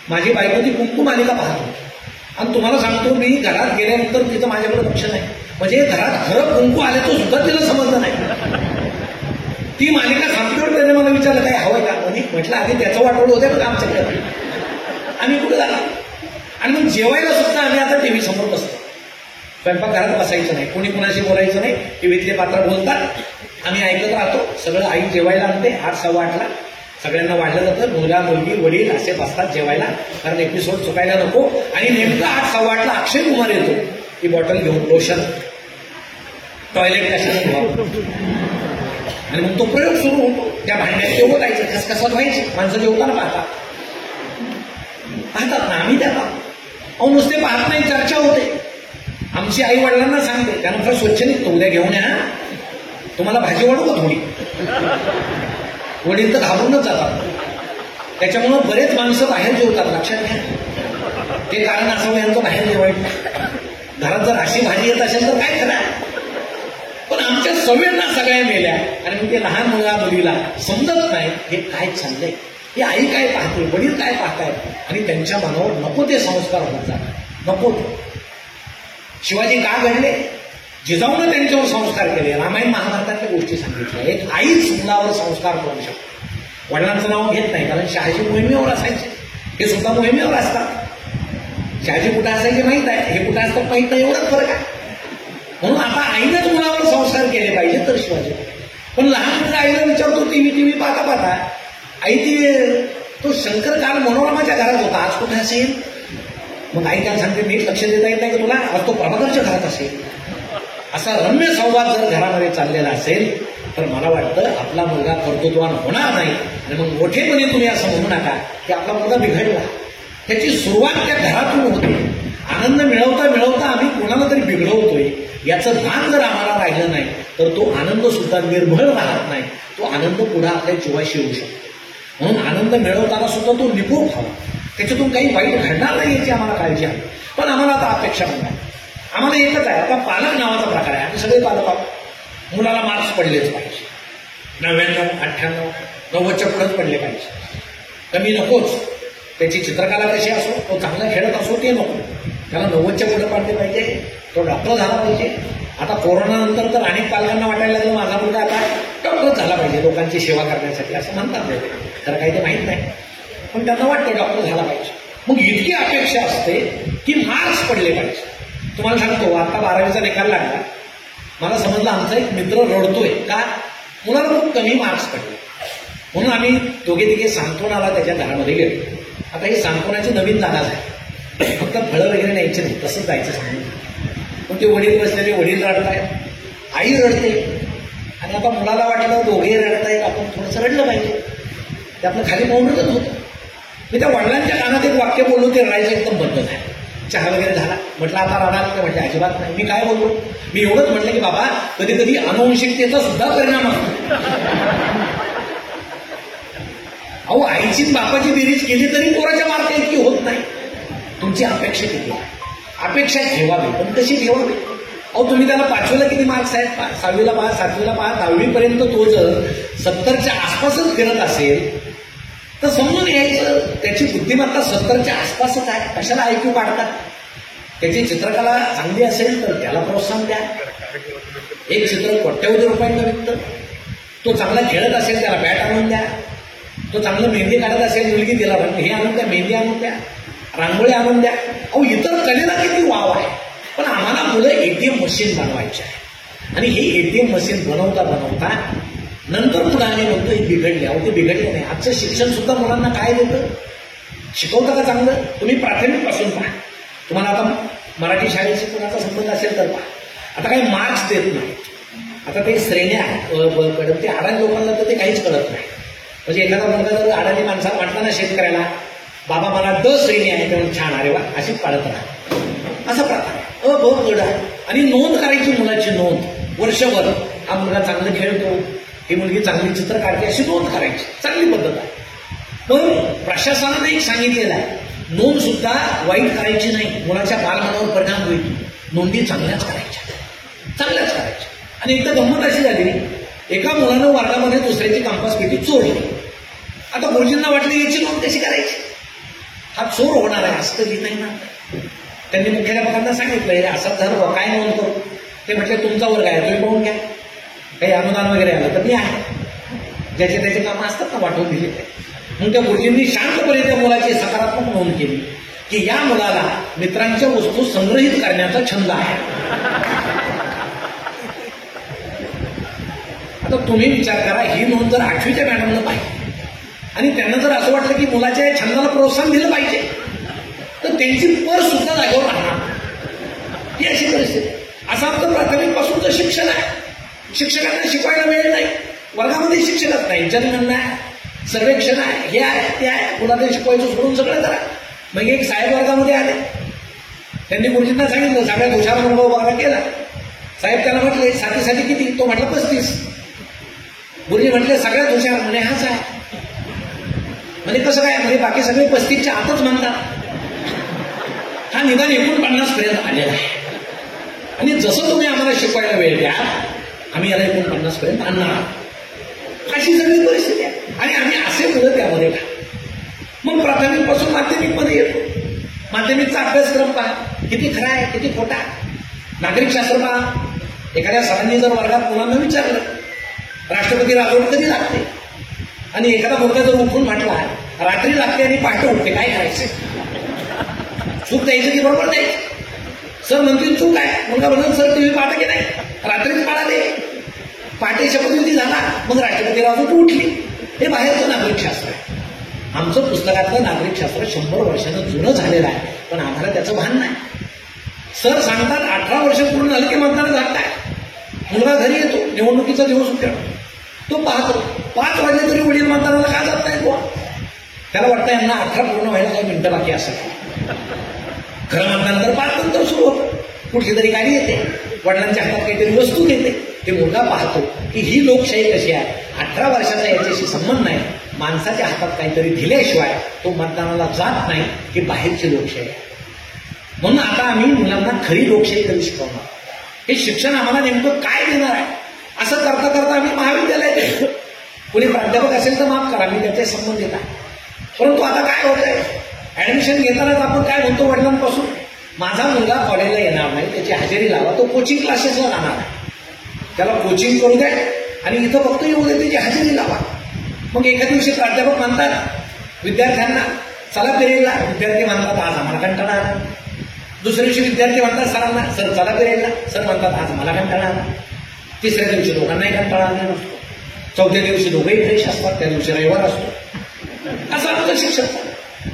माझी बायको ती कुंकू मालिका पाहत होती आणि तुम्हाला सांगतो, मी घरात गेल्यानंतर तिथं माझ्याकडे लक्ष नाही. म्हणजे घरात खरं कुंकू आले तो सुद्धा तिला समजलं नाही. ती मालिका संपल्यावर त्याने मला विचारलं काय हवंय का, म्हटलं आधी त्याचं वाटवलं होतं बघा आमच्याकडे, आम्ही कुठे झाला. आणि मग जेवायला सुद्धा आम्ही आता टीव्ही समोर बसतो. स्वयंपाकघरात बसायचं नाही, कोणी कोणाशी बोलायचं नाही, टीव्हीतले पात्र बोलतात, आम्ही ऐकत राहतो. सगळं आई जेवायला आणते 8:15 सगळ्यांना वाढलं जातं. मुलगा मुलगी वडील असे बसतात जेवायला, कारण एपिसोड चुकायला नको. आणि नेमकं 8:15 अक्षय कुमार येतो, ती बॉटल घेऊन लोशन, टॉयलेट कशाला, आणि मग तो प्रयोग सुरू होतो. त्या भांड्यात ते होतायचं, खसखसात व्हायची, माणसं जेवताना पाहतात ना, आम्ही त्या अहो नुसते पाहत नाही, चर्चा होते. आमची आई वडिलांना सांगते, कारण खरं स्वच्छ निघतो, उद्या घेऊन या, तुम्हाला भाजी वाढू का थोडी. वडील तर घाबरूनच जातात. त्याच्यामुळं बरेच माणसं बाहेर जेवतात, लक्षात घ्या. ते कारण असावं यांचं बाहेर जेवायचं. घरात जर अशी भाजी येत असेल तर काय करा. पण आमच्या सवयींना सगळ्या मेल्या. आणि मग ते लहान मुलगा मुलीला समजत नाही हे काय चाललंय, ही आई काय पाहते, वडील काय पाहतायत, आणि त्यांच्या मनावर नको ते संस्कार होत जातात. नको शिवाजी का घडले, जिजाऊनं त्यांच्यावर संस्कार केले. रामायण महाभारतातल्या गोष्टी सांगितल्या. एक आईच मुलावर संस्कार करू शकते. वडिलांचं नाव घेत नाही, कारण शहाजी मोहिमेवर असायचे, हे सुद्धा मोहिमेवर असतात. शहाजी कुठं असायचे माहीत आहे, हे कुठं असतात माहीत नाही, एवढाच फरक आहे. म्हणून आता आईनंच मुलावर संस्कार केले पाहिजे तर शिवाजी. पण लहान मुलगा आईला विचारतो टीव्ही पाहता पाहता, आई तो शंकर काल मनोरमाच्या घरात होता, आज कुठे असेल. मग आई काय सांगते, नीट लक्ष देता येत नाही की तुला, आज तो प्रभाकरच्या घरात असेल. असा रम्य संवाद जर घरामध्ये चाललेला असेल तर मला वाटतं आपला मुलगा कर्तृत्वान होणार नाही. आणि मग मोठेपणी तुम्ही असं म्हणू नका की आपला मुलगा बिघडला. त्याची सुरुवात त्या घरातून होते. आनंद मिळवता मिळवता आम्ही कोणाला तरी बिघडवतोय याचं भान जर आम्हाला राहिलं नाही तर तो आनंद सुद्धा निर्भळ राहत नाही. तो आनंद पुढे आपल्या जीवाशी येऊ शकतो. म्हणून आनंद मिळवताना सुद्धा तो निपुण व्हावा, त्याच्यातून काही वाईट घडणार नाही याची आम्हाला काळजी आहे. पण आम्हाला आता अपेक्षा नाही, आम्हाला एकच आहे. आता पालक नावाचा प्रकार आहे, आम्ही सगळे पालक आहोत. मुलाला मार्क्स पडलेच पाहिजे, 99, 98, 90च्या पुढेच पडले पाहिजे, कमी नकोच. त्याची चित्रकला कशी असो, तो चांगला खेळत असो ते नको, त्याला 90च्या पुढे पडले पाहिजे, तो डॉक्टर झाला पाहिजे. आता कोरोनानंतर तर अनेक पालकांना वाटायला लागलं माझा मुलगा आता डॉक्टर झाला पाहिजे लोकांची सेवा करण्यासाठी, असं म्हणतात नाही, तर काही ते माहीत नाही, पण त्यांना वाटतं डॉक्टर झाला पाहिजे. मग इतकी अपेक्षा असते की मार्क्स पडले पाहिजे. तुम्हाला सांगतो, आता 12वीचा निकाल लागला, मला समजलं आमचा एक मित्र रडतोय का, मुलाला खूप कमी मार्क्स पडले. म्हणून आम्ही दोघे तिघे सांत्वनाला त्याच्या घरामध्ये गेलो. आता ही सांत्वनाची नवीन जागा आहे, फक्त फळं वगैरे न्यायचे नाही, तसंच जायचं सांगितलं. पण ते वडील बसलेले, वडील रडतायत, आई रडते, आणि आता मुलाला वाटलं दोघे रडतायत, आपण थोडंसं रडलं पाहिजे. ते आपलं खाली पाहूनच होतं. मी त्या वडिलांच्या कानात एक वाक्य बोललो, ते रडायचं एकदम बंद झालं. चहा वगैरे झाला, म्हटलं आता रडाल का, म्हटलं अजिबात नाही. मी काय बोललो, मी एवढंच म्हटलं की बाबा कधी कधी अनुवंशिकतेचा सुद्धा परिणाम असतो. अहो आईची बापाची बेरीज केली तरी पोराच्या मार्क इतकी होत नाही. तुमची अपेक्षा किती आहे, अपेक्षा ठेवावी, पण कशी ठेवावी. अहो तुम्ही त्याला 5वीला किती मार्क्स आहेत, 6वीला पहा, 7वीला पहा, 10वीपर्यंत तो जर 70च्या आसपासच फिरत असेल तर समजून यायचं त्याची बुद्धिमत्ता 70च्या आसपासच आहे. कशाला IQ काढतात. त्याची चित्रकला चांगली असेल तर त्याला प्रोत्साहन द्या. एक चित्र कोट्यवधी रुपयांना विकतं. तो चांगला खेळत असेल त्याला बॅट आणून द्या. तो चांगलं मेहंदी काढत असेल मुलगी, तिला हे आणून द्या, मेहंदी आणून द्या, रांगोळी आणून द्या. अहो इतर कलेला किती वाव आहे. पण आम्हाला मुलं ATM मशीन बनवायचे आहे. आणि हे ATM मशीन बनवता बनवता नंतर पुढे आम्ही म्हणतो हे बिघडले. अहो ते बिघडले नाही. आजचं शिक्षण सुद्धा मुलांना काय देतं, शिकवतं का चांगलं. तुम्ही प्राथमिक पासून पहा. तुम्हाला आता मराठी शाळेशी कुणाचा संबंध असेल तर पहा. आता काही मार्क्स देत नाही. आता ते श्रेण्या ते अडाणी लोकांना तर ते काहीच कळत नाही. म्हणजे एखादा मुलगा जर अडाणी माणसाला वाटला ना शेतकऱ्याला, बाबा मला 10 श्रेणी आहे, तेव्हा छान, अरे वा, अशीच पाडत राहा. असा प्रकार आहे. ब गड आहे. आणि नोंद करायची मुलाची नोंद वर्षभर. हा मुलगा चांगलं खेळतो, ही मुलगी चांगली चित्र काढते, अशी नोंद करायची. चांगली पद्धत आहे. पण प्रशासनाने एक सांगितलेलं आहे, नोंद सुद्धा वाईट करायची नाही, मुलाच्या बालमनावर परिणाम होईल. नोंदी चांगल्याच करायच्या, चांगल्याच करायच्या. आणि एकदा गंमत अशी झाली, एका मुलानं वर्गामध्ये दुसऱ्याची कंपास पेटी चोरली. आता गुरुजींना वाटलं याची नोंद कशी करायची, हा चोर होणार आहे असं कधी नाही ना. त्यांनी मुख्याध्यापकांना सांगितलं असं झालं, काय नोंद करू. ते म्हटले तुमचा वर्ग आहे, तुम्ही पाहून घ्या, काही अनुदान वगैरे आलं तर मी आहे. ज्याचे त्याचे कामं असतात ना वाटून दिले ते. मग त्या गुरुजींनी शांतपणे त्या मुलाची सकारात्मक नोंद केली की या मुलाला मित्रांच्या वस्तू संग्रहित करण्याचा छंद आहे. आता तुम्ही विचार करा, ही नोंद जर 8वीच्या मॅडमनं पाहिजे आणि त्यांना जर असं वाटलं की मुलाच्या या छंदाला प्रोत्साहन दिलं पाहिजे तर त्यांची पर्स सुद्धा जागेवर राहणार. ही अशी परिस्थिती. असं आमचं प्राथमिक पासूनचं शिक्षण आहे. शिक्षकांना शिकवायला वेळ नाही, वर्गामध्ये शिक्षकच नाही, जनगणना आहे, सर्वेक्षण आहे, हे आहे ते आहे, मुलांना शिकवायचं सोडून सगळं करा. मग एक साहेब वर्गामध्ये आले, त्यांनी गुरुजींना सांगितलं सगळ्यात हुशार मुलगा उभा केला. साहेब त्याला म्हटले साठी किती? तो म्हटलं 35. गुरुजी म्हटले सगळ्यात हुशार? म्हणे हाच आहे. म्हणजे कसं काय? म्हणजे बाकी सगळे 35च्या आतच म्हणतात, हा निदान 49 पर्यंत आलेला आहे. आणि जसं तुम्ही आम्हाला शिकवायला वेळ द्या आम्ही याला 49 पर्यंत आणणार. अशी सगळी परिस्थिती आहे. आणि आम्ही असे मुलं त्यामध्ये का? मग प्राथमिक पासून माध्यमिकमध्ये येतो. माध्यमिकचा अभ्यासक्रम पहा, किती खरा आहे किती खोटा आहे. नागरिक शास्त्र पहा. एखाद्या सरांनी जर वर्गात मुलांना विचारलं राष्ट्रपती राजवट कधी लागते, आणि एखादा मुलगा जर उठून म्हटला रात्री लागते आणि पहाटे उठते, काय करायचं? चूक द्यायचं की बरोबर द्यायचं? सर म्हणतील चूक आहे. मुलगा म्हणून सर टीव्ही पाहता की नाही? रात्रीच पाळाले, पहाटे शपथविधी झाला, मग राष्ट्रपती राजवट उठली. हे बाहेरचं नागरिकशास्त्र आहे. आमचं पुस्तकातलं नागरिकशास्त्र 100 वर्षानं जुनं झालेलं आहे, पण आम्हाला त्याचं भान नाही. सर सांगतात 18 वर्ष पूर्ण झाली की मतदान घडताय. मुलगा घरी येतो, निवडणुकीचा दिवस उठतो, तो पाहतो 5 वाजले तरी वडील मतदानाला का जात नाही बुवा? त्याला वाटतं यांना 18 पूर्ण व्हायला काही मिनिटं बाकी असेल. खरं मतदान तर 5 नंतर सुरू होतं. कुठली तरी गाडी येते, वडिलांच्या हातात काहीतरी वस्तू घेते, ते मुलगा पाहतो की ही लोकशाही कशी आहे. 18 वर्षाचा याच्याशी संबंध नाही. माणसाच्या हातात काहीतरी दिल्याशिवाय तो मतदानाला जात नाही, ही बाहेरची लोकशाही आहे. म्हणून आता आम्ही मुलांना खरी लोकशाही कधी शिकवणार, हे शिक्षण आम्हाला नेमकं काय देणार आहे, असं करता करता आम्ही महाविद्यालयात येतो. कोणी प्राध्यापक असेल तर माफ करा, मी त्याचे संबंधित आहे. परंतु आता काय होत आहे, ऍडमिशन घेतानाच आपण काय म्हणतो वडिलांपासून, माझा मुलगा कॉलेजला येणार नाही, त्याची हजेरी लावा, तो कोचिंग क्लासेसला जाणार आहे, त्याला कोचिंग करू द्या आणि इथं फक्त येऊ दे, त्याची हजेरी लावा. मग एका दिवशी प्राध्यापक म्हणतात विद्यार्थ्यांना चला पेरेला, विद्यार्थी म्हणतात आज आम्हाला कंटाळा आला. दुसऱ्या दिवशी विद्यार्थी म्हणतात सरांना सर चला पेरेला, सर म्हणतात आज मला कंटाळा आला. तिसऱ्या दिवशी दोघांनाही कंटाळा आला नसतो. चौथ्या दिवशी दोघंही फ्रेश असतात, त्या दिवशी रविवार असतो. असं आमचं शिक्षण.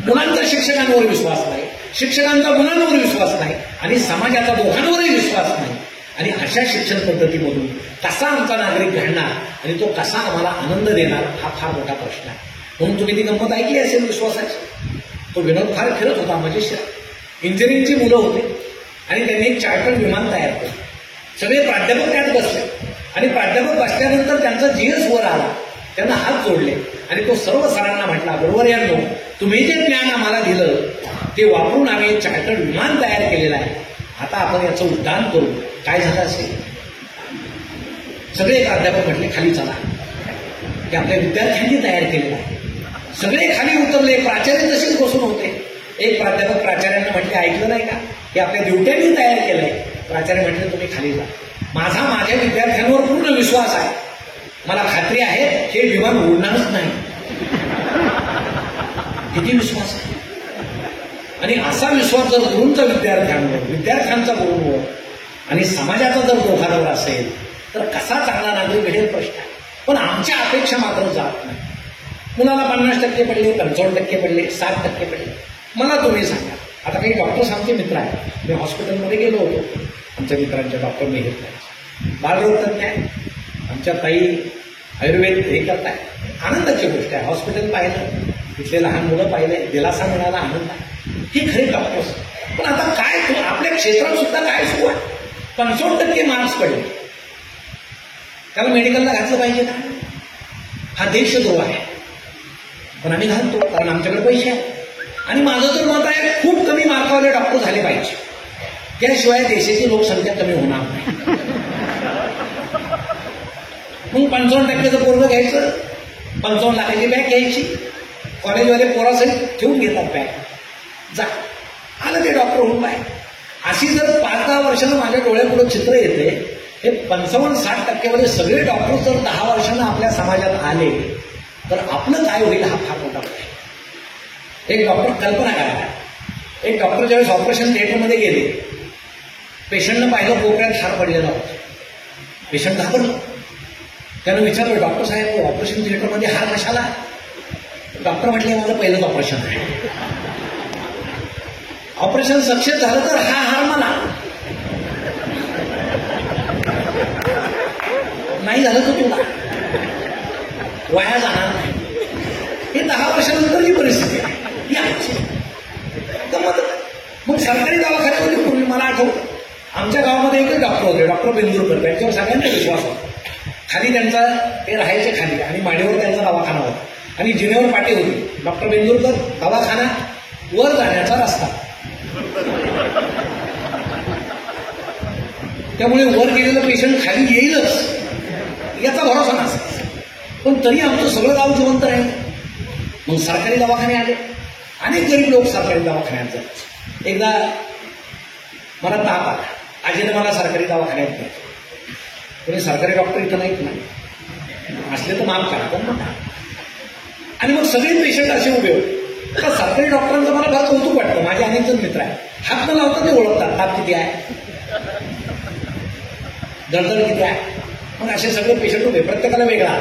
मुलांचा शिक्षकांवर विश्वास नाही, शिक्षकांचा मुलांवर विश्वास नाही आणि समाजाचा दोघांवरही विश्वास नाही. आणि अशा शिक्षण पद्धतीमधून कसा आमचा नागरिक घडणार आणि तो कसा आम्हाला आनंद देणार, हा फार मोठा प्रश्न आहे. म्हणून तुम्ही ती गंमत ऐकली असेल विश्वासाची. तो विनोद फार फिरत होता मजेशीर. इंजिनिअरिंगची मुलं होती आणि त्यांनी एक चार्टर्ड विमान तयार केलं. सगळे प्राध्यापक त्यात बसले आणि प्राध्यापक बसल्यानंतर त्यांचा जीएस वर आला, त्यांना हात जोडले आणि तो सर्व सरांना म्हटला बरोबर यांनो, तुम्ही जे ज्ञान आम्हाला दिलं ते वापरून आम्ही चार्टर्ड विमान तयार केलेलं आहे, आता आपण याचं उड्डाण करू. काय झालं असेल? सगळे प्राध्यापक म्हटले खाली चला, ते आपल्या विद्यार्थ्यांनी तयार केलेलं आहे. सगळे खाली उतरले, प्राचार्य तसेच बसून होते. एक प्राध्यापक प्राचार्यांना म्हटले ऐकलं नाही का, हे आपल्या ड्युट्यांनी तयार केलंय. प्राचार्य म्हटले तुम्ही खाली जा, माझ्या विद्यार्थ्यांवर पूर्ण विश्वास आहे, मला खात्री आहे हे विमान उडणारच नाही. किती विश्वास आहे. आणि असा विश्वास जर गुरूंचा विद्यार्थ्यांचा गुरूंवर आणि समाजाचा जर दोघांवर असेल तर कसा चांगला नागरिक घडेल प्रश्न आहे. पण आमच्या अपेक्षा मात्र जात नाही. मुलाला 50% पडले, 55% पडले, 60% पडले. मला तुम्ही सांगा, आता काही डॉक्टर्स आमचे मित्र आहेत, मी हॉस्पिटलमध्ये गेलो होतो, आमच्या मित्रांच्या डॉक्टर मेहर बालरोग तज्ञ आहे, आमच्या ताई आयुर्वेद हे करताय, आनंदाची गोष्ट आहे. हॉस्पिटल पाहिलं, तिथले लहान मुलं पाहिले, दिलासा मिळाला, आनंद आहे. ही खरे डॉक्टर्स. पण आता काय आपल्या क्षेत्रात सुद्धा काय सुरू आहे, 65% मार्क्स पडले, त्याला मेडिकलला घातलं पाहिजे का? हा देशद्रोह आहे. पण आम्ही घालतो कारण आमच्याकडे पैसे आहेत. आणि माझं तर मत आहे खूप कमी मार्कावाले डॉक्टर झाले पाहिजे, त्याशिवाय देशाची लोकसंख्या कमी होणार नाही. मग 55%चं पोरगं घ्यायचं, 55 लाखाची बॅग घ्यायची, कॉलेजवाले पोरासहित ठेवून घेतात बॅग, जा आलं ते डॉक्टर होऊन पाय. अशी जर 5-10 वर्षानं माझ्या डोळ्यापुढं चित्र येते हे 55-60% सगळे डॉक्टर जर 10 वर्षांना आपल्या समाजात आले तर आपलं काय होईल हा फार मोठा प्रश्न. एक डॉक्टर कल्पना करा, एक डॉक्टर ज्यावेळेस ऑपरेशन थिएटरमध्ये गेले, पेशंटनं पाहिलं कोपऱ्यात हार पडलेला होता. पेशंट घाबरलं. त्यानं विचारलं, डॉक्टर साहेब ऑपरेशन थिएटरमध्ये हार कशाला? डॉक्टर म्हटले, माझं पहिलंच ऑपरेशन आहे. ऑपरेशन सक्सेस झालं तर हा हार मला, नाही झालं तर तुला, वाया जाणार नाही. हे 10 वर्षानंतरची परिस्थिती आहे ही आमची. तर मग सरकारी दवाखान्यामध्ये पूर्वी मला आठवतं आमच्या गावामध्ये एकच डॉक्टर होते, डॉक्टर बेंदूरकर. त्यांच्यावर सगळ्यांना विश्वास होता. खाली त्यांचा ते राहायचे खाली आणि माडीवर त्यांचा दवाखाना होता आणि जिनेवर पाटी होती. डॉक्टर बेंदूरकर दवाखाना, वर जाण्याचा रस्ता. त्यामुळे वर गेलेलं पेशंट खाली येईलच याचा भरोसा नसतो. पण तरी आमचं सगळं गाव जिवंत राहील. मग सरकारी दवाखाने आले, अनेक गरीब लोक सरकारी दवाखान्यात जायचे. एकदा मला ताप आला, आजीने मला सरकारी दवाखान्यात घ्या. कोणी सरकारी डॉक्टर इथं नाहीत ना, असले तर माफ करा पण म्हणा. आणि मग सगळे पेशंट असे उभे होते. तर सरकारी डॉक्टरांचं मला फार कौतुक वाटतं. माझे अनेक जण मित्र आहेत, हात न लावता ते ओळखतात ताप किती आहे, दळदळ किती आहे. मग असे सगळे पेशंट उभे, प्रत्येकाला वेगळा.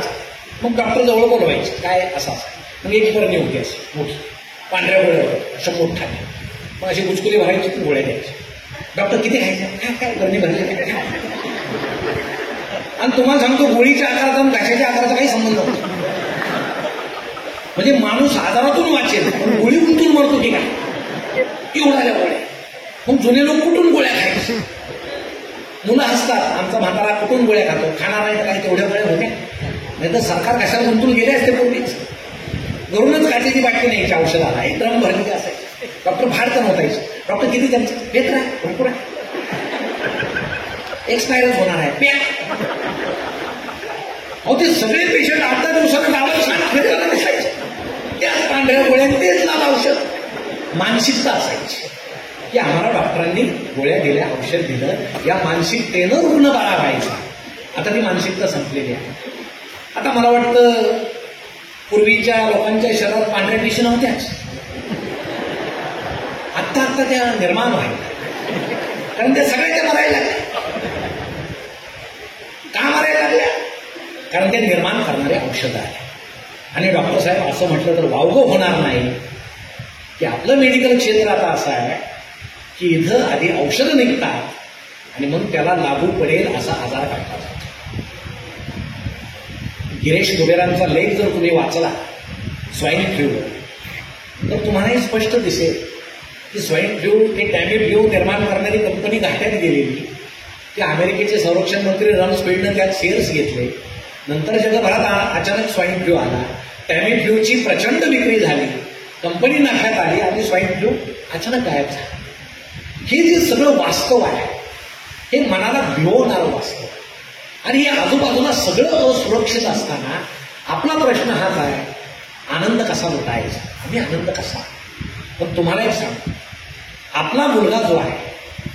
मग डॉक्टर जवळ बोलवायचे, काय असं असं. मग एक बरणी होती अशी मोठी, पांढऱ्या गोळ्या होत्या अशा मोठ्या. मग अशी गुचकुली भरायची, गोळ्या द्यायची. डॉक्टर किती खायच्या, काय काय बरणी भरले काय. आणि तुम्हाला सांगतो गोळीच्या आकाराचा आणि घाशाच्या आकाराचा काही संबंध नव्हता. म्हणजे माणूस आजारातून वाचेल पण गोळी कुठून मरतो की काय, एवढ्या गोळ्या. मग जुने लोक कुठून गोळ्या खायचे. मुलं हसतात, आमचा म्हातारा कुठून गोळ्या खातो, खाणार नाही तर काही तेवढ्या गोळ्या होत्या. नाही तर सरकार कशाला गुंतून गेले असते पूर्वीच. घरूनच काचेची बाटली न्यायची औषधाला, एक ड्रम भरलेली असायची. डॉक्टर बाहेर तर नव्हतायचे. डॉक्टर किती त्यांचे पेत राहा, भरपूर आहे, एक्सपायरच होणार आहे, प्या. अहो ते सगळे पेशंट 8-10 दिवसानं गावात फिरायला दिसायचे. त्याच पांढऱ्या गोळ्या, तेच लाल औषध. मानसिकता असायची की आम्हाला डॉक्टरांनी गोळ्या दिल्या, औषध दिलं, या मानसिकतेनं रुग्ण बरा व्हायचा. आता ती मानसिकता संपलेली आहे. आता मला वाटतं पूर्वीच्या लोकांच्या शरीरात पांढऱ्या टिशी नव्हत्याच, आत्ता आत्ता त्या निर्माण व्हायला. कारण त्या सगळ्याच्या मरायला लागल्या. का मरायला लागल्या? कारण ते निर्माण करणारे औषधं आहे. आणि डॉक्टर साहेब असं म्हटलं तर वावगं होणार नाही की आपलं मेडिकल क्षेत्र आता असं आहे की इथं आधी औषधं निघतात आणि मग त्याला लागू पडेल असा आजार काढला जातो. गिरीश कुबेरांचा लेख जर तुम्ही वाचला स्वाईन फ्लू, तर तुम्हालाही स्पष्ट दिसेल की स्वाईन फ्लू एक टॅमिफ्लू निर्माण करणारी कंपनी घाट्यात गेलेली. की अमेरिकेचे संरक्षण मंत्री रम्सफेल्डनं त्यात शेअर्स घेतले. नंतर जगभरात अचानक स्वाईन फ्लू आला. टॅमिफ्लूची प्रचंड विक्री झाली, कंपनी नफ्यात आली आणि स्वाईन फ्लू अचानक गायब झाला. हे जे सगळं वास्तव आहे हे मनाला भिवणारं वास्तव. आणि या आजूबाजूला सगळं असुरक्षित असताना आपला प्रश्न हाच आहे, आनंद कसा लुटायचा, आम्ही आनंद कसा. पण तुम्हाला एक सांग, आपला मुलगा जो आहे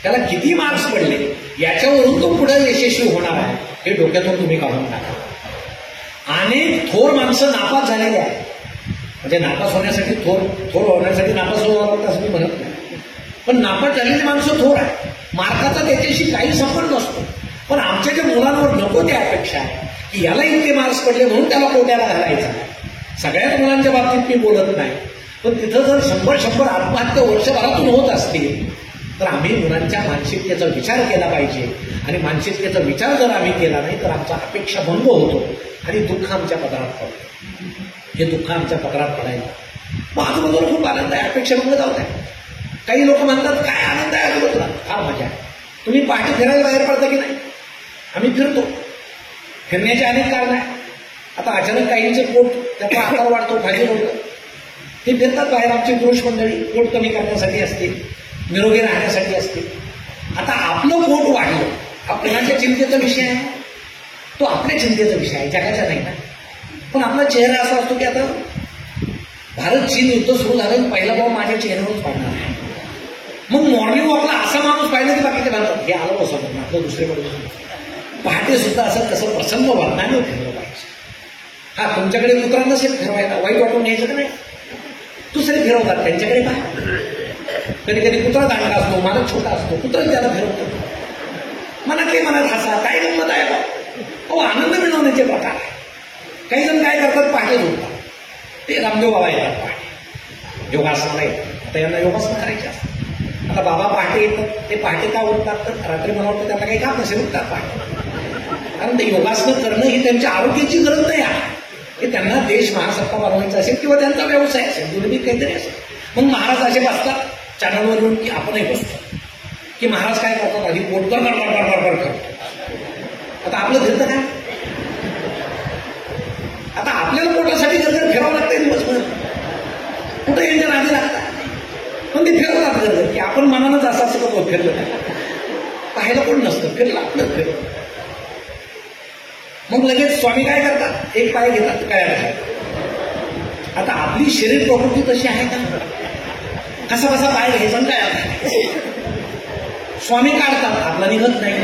त्याला किती मार्क्स पडले याच्यावरून तो पुढे यशस्वी होणार आहे हे डोक्यातून तुम्ही काढून टाका. अनेक थोर माणसं नापास झालेले आहेत. म्हणजे नापास होण्यासाठी थोर होण्यासाठी नापास होणार असं मी म्हणत नाही, पण नापास झालेली माणसं थोर आहे. मार्काचा त्याच्याशी काही संबंध नसतो. पण आमच्या ज्या मुलांवर नको त्या अपेक्षा आहे की याला इतके मार्क्स पडले म्हणून त्याला कोट्याला घालायचा. सगळ्याच मुलांच्या बाबतीत मी बोलत नाही, पण तिथं जर 100 आत्महत्या वर्षभरातून होत असतील तर आम्ही मुलांच्या मानसिकतेचा विचार केला पाहिजे. आणि मानसिकतेचा विचार जर आम्ही केला नाही तर आमचा अपेक्षा भंग होतो आणि दुःख आमच्या पदरात पडतो. हे दुःख आमच्या पदरात पडायला मग आजूबाजूला खूप आनंद आहे, अपेक्षा भंग जाऊ नये. काही लोक म्हणतात काय आनंद आहे आजूबाजूला, फार मजा आहे. तुम्ही पहाटे फिरायला बाहेर पडता की नाही? आम्ही फिरतो. फिरण्याचे अनेक कारण आहे. आता अचानक काहींचे पोट त्याचा आकार वाढतो, खाली पडतो, ते फिरतात बाहेर. आमची पुरुष मंडळी पोट कमी करण्यासाठी असते, निरोगी राहण्यासाठी असते. आता आपलं पोट वाढलं हा कोणाच्या चिंतेचा विषय आहे? तो आपल्या चिंतेचा विषय आहे, जगाचा नाही ना. पण आपला चेहरा असा असतो की आता भारत चीन युद्ध सुरू झालं, पहिला भाव माझ्या चेहऱ्यावरच पाडणार आहे. मग मॉर्निंग वॉकला असा माणूस पाहिला की बाकीचे घालतात हे आलं बसवतात आपलं दुसरीकडे. पहाटे सुद्धा असं कसं प्रसन्न वर्णाने फिरलं पाहिजे. हा, तुमच्याकडे कुत्रा नसेल फिरवायला, वाईट वाटून घ्यायचं का नाही? दुसरे फिरवतात, त्यांच्याकडे काय? कधी कधी कुत्रा चांगला असतो, मालक छोटा असतो, कुत्रा त्याला फिरवतो. मनातले मनात हसा, काय गंमत आहे बा? अहो, आनंद मिळवण्याचे प्रकार आहे. काही जण काय करतात, पहाटे झोपतात. ते रामदेव बाबा येतात पहाटे योगासनाला येतात. आता यांना योगासन करायचे असतात. आता बाबा पहाटे येतात, ते पहाटे का उठतात? तर रात्री मला वाटतं त्यांना काही काम नसेल, उठतात पहाटे. कारण ते योगासनं करणं ही त्यांच्या आरोग्याची गरज नाही आहे. हे त्यांना देश महासत्ता बनवायचा असेल किंवा त्यांचा व्यवसाय असेल, दुर्मिळ काहीतरी असेल. मग महाराज असे बसतात चॅनलवर येऊन की आपणही बसतो, की महाराज काय करतात, आधी पोट करतो. आता आपलं फिरतं काय? आता आपल्याला पोटासाठी गरज फिरावं लागतंय दिवसभर. कुठं यांच्या नादी लागतात, पण ते फिरवतात गरज की आपण मनानंच असं करतो. फिरलं काय पाहायला कोण नसतं, फिरलं आपलं फिरलं. मग लगेच स्वामी काय करतात, एक पाय घेतात, काय घालतात. आता आपली शरीर प्रकृती तशी आहे का? कसा कसा पाय घ्यायचा काय? स्वामी काढतात, आपला निघत नाही.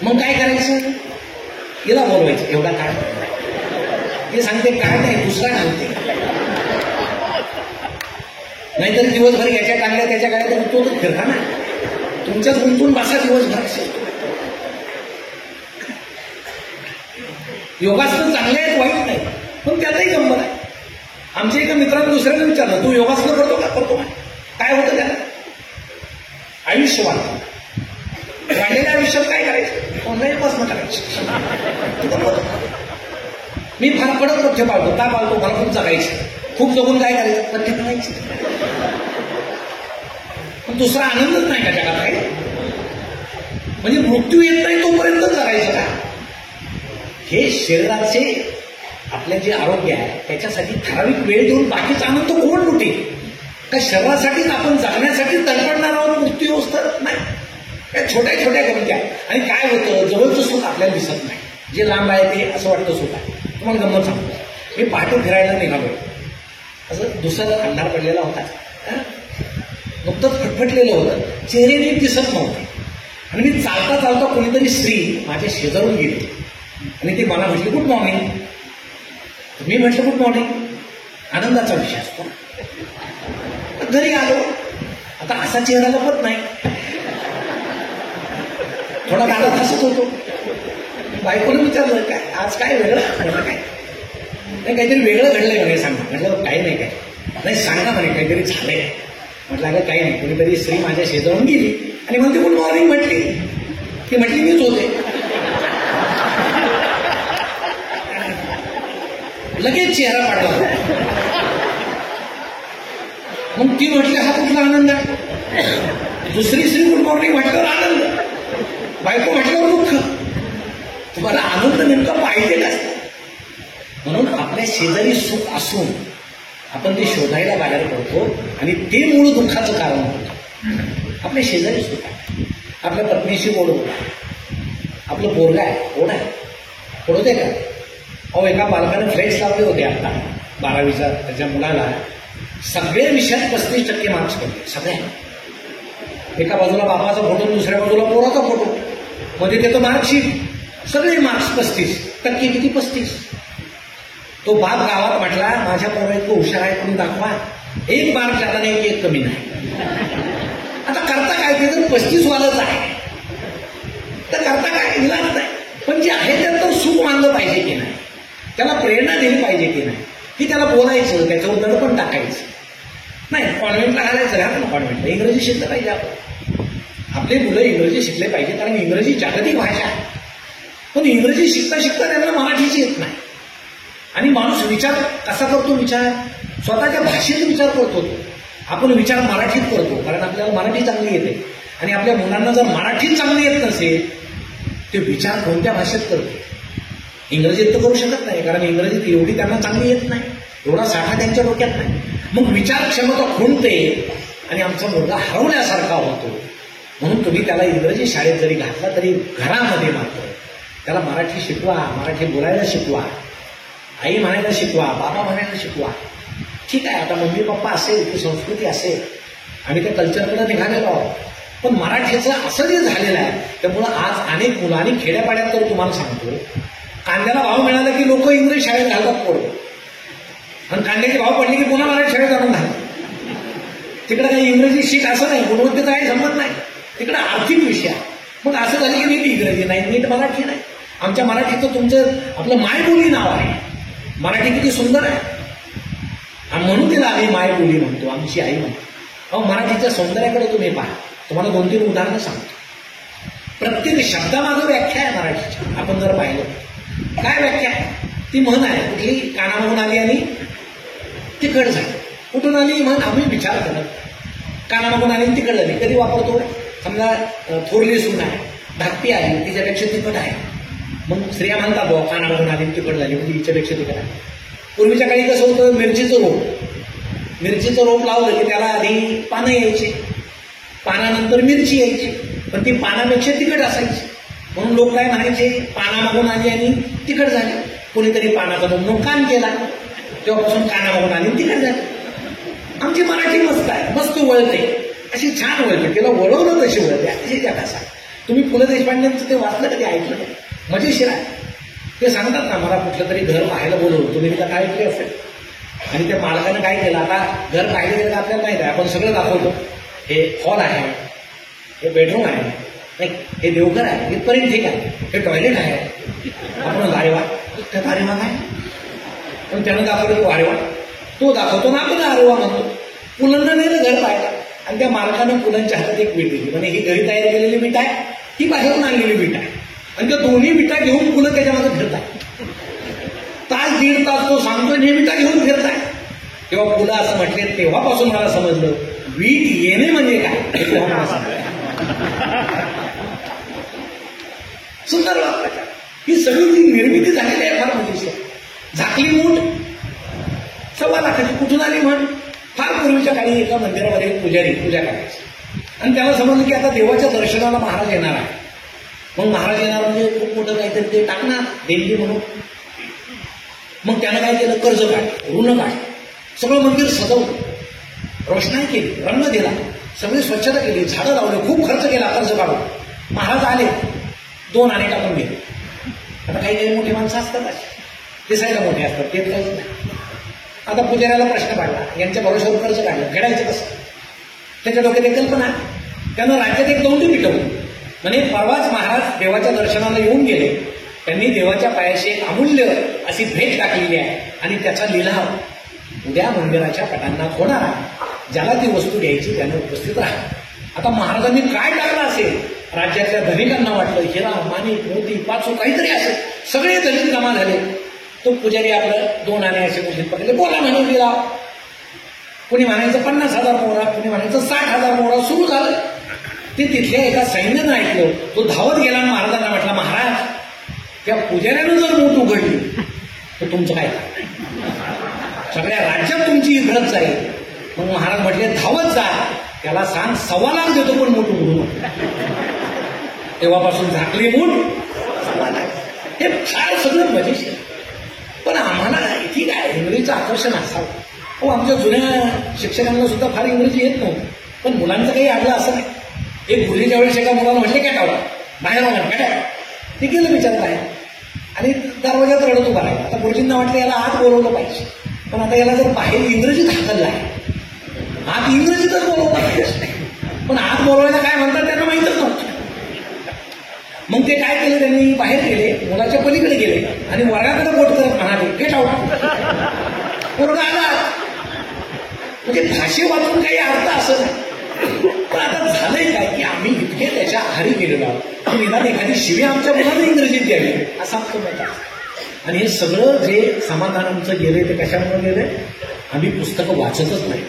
मग काय करायचं? हिला बोलवायचं, एवढा काय? ते सांगते काय नाही, दुसरा घालते. नाहीतर दिवसभर याच्या काढल्या त्याच्या काढल्या तर तो फिरता ना, तुमच्याच गुंतून बसा दिवसभर. योगासन चांगले आहेत, वाईट नाही, पण त्यातही गंमत आहे. आमच्या एका मित्राने दुसऱ्याने विचारलं, तू योगासन करतो का? करतो काय होतं त्याला? आयुष्य वाढतं. वाढलेल्या आयुष्यात काय करायचं? ऑनलाईन पासन करायचं. मी फार कडक पथ्य पाळतो. का पाळतो? मला खूप जगायचं. खूप जगून काय करायचं? पथ्य पाळायचं. पण दुसरा आनंदच नाही का जगात काही? म्हणजे मृत्यू येत नाही तोपर्यंत जगायचं का? हे शरीराचे आपले जे आरोग्य आहे त्याच्यासाठी ठराविक वेळ देऊन बाकीचा आनंद कोण लुटेल? का शरीरासाठीच आपण जगण्यासाठी तडपडणार आहोत मृत्यू येऊस तर नाही. त्या छोट्या छोट्या गमत्या. आणि काय होतं, जवळचं सुख आपल्याला दिसत नाही, जे लांब आहे ते असं वाटतं सुख आहे. तुम्हाला गंमत सांगतो, मी पहाटे फिरायला निघालो, असं दुसरा अंधार पडलेला होता, नुकतंच फटफटलेलं होतं, चेहरे नीट दिसत नव्हते. आणि मी चालता चालता कोणीतरी स्त्री माझ्या शेजारून गेली आणि ती मला म्हटली गुड मॉर्निंग. मी म्हटलं गुड मॉर्निंग, आनंदाचा विषय असतो. घरी आलो, आता असा चेहरा लपत नाही, थोडा गाडा हसत होतो. बायकोने विचारलं काय आज काय वेगळं? म्हटलं काय नाही, काहीतरी वेगळं घडलंय म्हणे, सांगा. म्हटलं काही नाही, काय नाही सांगा म्हणे, काहीतरी झालंय. म्हटलं अगं काही नाही, कोणीतरी स्त्री माझ्या शेजारून गेली आणि म्हणते गुड मॉर्निंग म्हटली. ती म्हटली मीच होते. लगेच चेहरा पाडला. मग ती म्हटली हा कुठला आनंद आहे? दुसरी स्त्री गुड मॉर्निंग म्हटल्यावर आनंद, बायको म्हटल्यावर दुःख. तुम्हाला आनंद नेमका पाहिजे काय? म्हणून आपल्या शेजारी सुख असून आपण ते शोधायला बाहेर पडतो आणि ते मूळ दुःखाचं कारण होतं. आपल्या शेजारी सुख आहे, आपल्या पत्नीशी गोड बोला, आपलं पोरगा आहे, गोड आहे, पडू दे का? अहो, एका बालकाने फ्लेक्स लावले होते आता 12वीचा, त्याच्या मुलाला सगळे विषयात 35% मार्क्स पडले, सगळ्या. एका बाजूला बापाचा फोटो, दुसऱ्या बाजूला पोराचा फोटो, मध्ये त्याचं मार्कशीट, सगळे मार्क्स 35%. किती? 35. तो बाप गावात म्हटला माझ्या पोरा इतकं हुशार आहे, तुम्ही दाखवा. 1 मार्क जाता नाही, 1 कमी नाही. आता करता काय? ते तर 35 वालच आहे, तर करता काय? इलाज नाही. पण जे आहे त्यात तर सुख मानलं पाहिजे की नाही, त्याला प्रेरणा दिली पाहिजे की नाही, की त्याला बोलायचं, त्याच्यावर दडपण टाकायचं नाही. कॉन्व्हेंटला घालायचं, घाला ना कॉन्व्हेंटला. इंग्रजी शिकलं पाहिजे आपण. आपले मुलं इंग्रजी शिकले पाहिजे, कारण इंग्रजी जागतिक भाषा आहे. पण इंग्रजी शिकता शिकता त्यांना मराठीची येत नाही. आणि माणूस विचार कसा करतो? विचार स्वतःच्या भाषेत विचार करतो. आपण विचार मराठीत करतो, कारण आपल्याला मराठी चांगली येते. आणि आपल्या मुलांना जर मराठीत चांगली येत नसेल, ते विचार कोणत्या भाषेत करतो? इंग्रजीत तर करू शकत नाही, कारण इंग्रजीत एवढी त्यांना चांगली येत नाही, एवढा साठा त्यांच्या डोक्यात नाही. मग विचार क्षमता खुंटते आणि आमचा मुलगा हरवण्यासारखा होतो. म्हणून तुम्ही त्याला इंग्रजी शाळेत जरी घातला तरी घरामध्ये मात्र त्याला मराठी शिकवा, मराठी बोलायला शिकवा, आई म्हणायला शिकवा, बाबा म्हणायला शिकवा. ठीक आहे, आता मम्मी पप्पा असेल, ती संस्कृती असेल, आम्ही त्या कल्चरकडे निघालेलो आहोत, पण मराठीचं असं जे झालेलं आहे त्यामुळं आज अनेक मुलं, आणि खेड्यापाड्यात तर तुम्हाला सांगतो, कांद्याला भाव मिळाला की लोक इंग्रजी शाळेत घालतात पोरं, आणि कांद्याचे भाव पडले की पुन्हा मराठी शाळेत आणून घालतात. तिकडे काही इंग्रजी शिक असं नाही, गुणवत्तेचा काही संबंध नाही, तिकडे आर्थिक विषय. मग असं झालं की नीट इंग्रजी नाही, नीट मराठी नाही. आमच्या मराठीचं तुमचं आपलं मायबोली नाव आहे. मराठी किती सुंदर आहे, आणि म्हणून तिला आम्ही मायबोली म्हणतो, आमची आई म्हणतो. अहो, मराठीच्या सौंदर्याकडे तुम्ही पहा. तुम्हाला 2-3 उदाहरणं सांगतो. प्रत्येक शब्दामागं व्याख्या आहे मराठीची. आपण जर पाहिलं काय व्याख्या आहे, ती म्हण आहे कुठली, कानामागून आली आणि तिकड झाली. कुठून आली म्हण आम्ही विचार करत, कानामागून आली आणि तिकड झाली. कधी वापरतो, समजा थोरली सून आहे, धाकटी आहे, तिच्यापेक्षा तिकड आहे, मग स्त्रिया म्हणतात भाऊ कानामागून आली तिकड झाली म्हणजे हिच्यापेक्षा तिकड आहे. पूर्वीच्या काळी कसं होतं, मिरचीचं रोप लावलं की त्याला आधी पानं यायची, पानानंतर मिरची यायची, पण ती पानापेक्षा तिखट असायची. म्हणून लोक काय म्हणायचे, पानामागून आली आणि तिखट झाली. कोणीतरी पानाचा म्हणून कान केला, तेव्हापासून कानामागून आली तिखट झाली. आमची मराठी मस्त आहे, मस्त वळते, अशी छान वळते, तिला वळवलं तशी वळते, अशी त्या कसा. तुम्ही पु ल देशपांडेंचं ते वाचलं कधी, ऐकलं नाही? मजेशीर आहे. ते सांगतात ना, मला कुठलं तरी घर पाहायला बोलवलं, तुम्ही तिला काय ऐकले असेल, आणि त्या मालकानं काय केलं, आता घर पाहिलं गेलं आपल्याला माहित आहे, आपण सगळं दाखवतो. हे हॉल आहे, हे बेडरूम आहे, नाही हे देवघर आहे, इथपर्यंत ठीक आहे, हे टॉयलेट आहे. आपण गारेवा, त्यात आरेवा काय, पण त्यानं दाखवलं तो आरेवा, तो दाखवतो ना आपण आरेवा म्हणतो. पुलंना नाही घर पाहिला, आणि त्या मालकानं पुलंच्या हातात एक वीट दिली, म्हणजे ही घरी तयार केलेली वीट आहे, ही बाहेरून आणलेली वीट आहे, आणि त्या दोन्ही विटा घेऊन पुलं त्याच्यामध्ये फिरताय. तास 1.5 तास तो सांगतोय, हे विटा घेऊन फिरताय. तेव्हा पुलं असं म्हटले, तेव्हापासून मला समजलं वीट येणे म्हणजे काय, हे तेव्हा मला समजलं. सुंदर वाटतं. ही सगळी जी निर्मिती झालेली आहे फार मजेशीर. झाकली मूठ 1.25 लाखाची कुठून आली म्हण. फार पूर्वीच्या काळी एका मंदिरामध्ये पुजारी पूजा करायचे, आणि त्याला समजलं की आता देवाच्या दर्शनाला महाराज येणार आहे. मग महाराज येणार म्हणजे खूप मोठं काहीतरी ते टाकणार देणगी म्हणून. मग त्यानं काय केलं, कर्ज काढलं, ऋण काढलं, सगळं मंदिर सजवलं, रोषणाई केली, रंग दिला, सगळी स्वच्छता केली, झाडं लावले, खूप खर्च केला कर्ज काढून. महाराज आले, 2 आणे टाकून गेले. आता काही काही मोठी माणसं असतात अशी, दिसायला मोठे असतात, ते काहीच नाही. आता पुजाऱ्याला प्रश्न काढला, यांच्या भरोश्यावर कर्ज काढलं, फेडायचं कसं. त्याच्या डोक्यात एक कल्पना, त्यानं राज्यात एक दौंडी पिटवली. म्हणजे परवाच महाराज देवाच्या दर्शनाला येऊन गेले, त्यांनी देवाच्या पायाशी एक अमूल्य अशी भेट टाकलेली आहे, आणि त्याचा लिलाव उद्या मंदिराच्या पटांना होणार आहे. ज्याला ती वस्तू घ्यायची त्याने उपस्थित राहा. आता महाराजांनी काय टाकलं असेल, राज्यातल्या धनिकांना वाटलं हिरा, माणिक, मोती, पाचू काहीतरी असेल, सगळे धनिक जमा झाले. तो पुजारी आपलं 2 आणे असे मुलीत पकडले, बोला म्हणून लिलाव. कुणी म्हणायचं 50,000 मोहरा, कुणी म्हणायचं 60,000 मोहरा. सुरू झालं. ते तिथल्या एका सैन्यानं ऐकलं, तो धावत गेला आणि महाराजांना म्हटला, महाराज त्या पुजाऱ्यानं जर मूठ उघडली तर तुमचं काय, सगळ्या राज्यात तुमची इज्जत जाईल. मग महाराज म्हटले, धावत जा, त्याला सांग 1.25 लाख देतो पण मूठ उघडू नको. तेव्हापासून झाकली मूठ 1.25 लाख. हे फार सगळं मजेशीर. पण आम्हाला ठीक आहे, इंग्रजीचं आकर्षण असावं. हो, आमच्या जुन्या शिक्षकांना सुद्धा फार इंग्रजी येत नव्हतं, पण मुलांचं काही आडलं असं नाही. एक गुरुजीच्या वेळेस एका मुलाला म्हटले काय टावला बाहेर वगैरे काय टाक, ते केलं विचारत आहे, आणि दरवाजात रडत उभा राहिला. आता गुरुजींना वाटलं याला आत बोलवलं पाहिजे, पण आता याला जर बाहेर इंग्रजीत हाकललं आहे, आत इंग्रजीतच बोलवलं पाहिजे, पण आत बोलवायला काय म्हणतात त्यांना माहीतच नव्हतं. मग ते काय केलं, त्यांनी बाहेर गेले, मुलाच्या पलीकडे गेले, आणि वर्गाकडे बोट करत म्हणाले गेट आउट. पोरगा आला. म्हणजे भाषे वाचून काही अर्थ असं नाही. पण आता झालंय काय की आम्ही इतके त्याच्या आहारी गेलेलो आहोत की निदान एखादी शिवी आमच्या मुलांना इंग्रजीत द्यावी असा आमचं मत आहे. आणि हे सगळं जे समाधान आमचं गेलंय ते कशामुळे गेलंय, आम्ही पुस्तकं वाचतच नाही.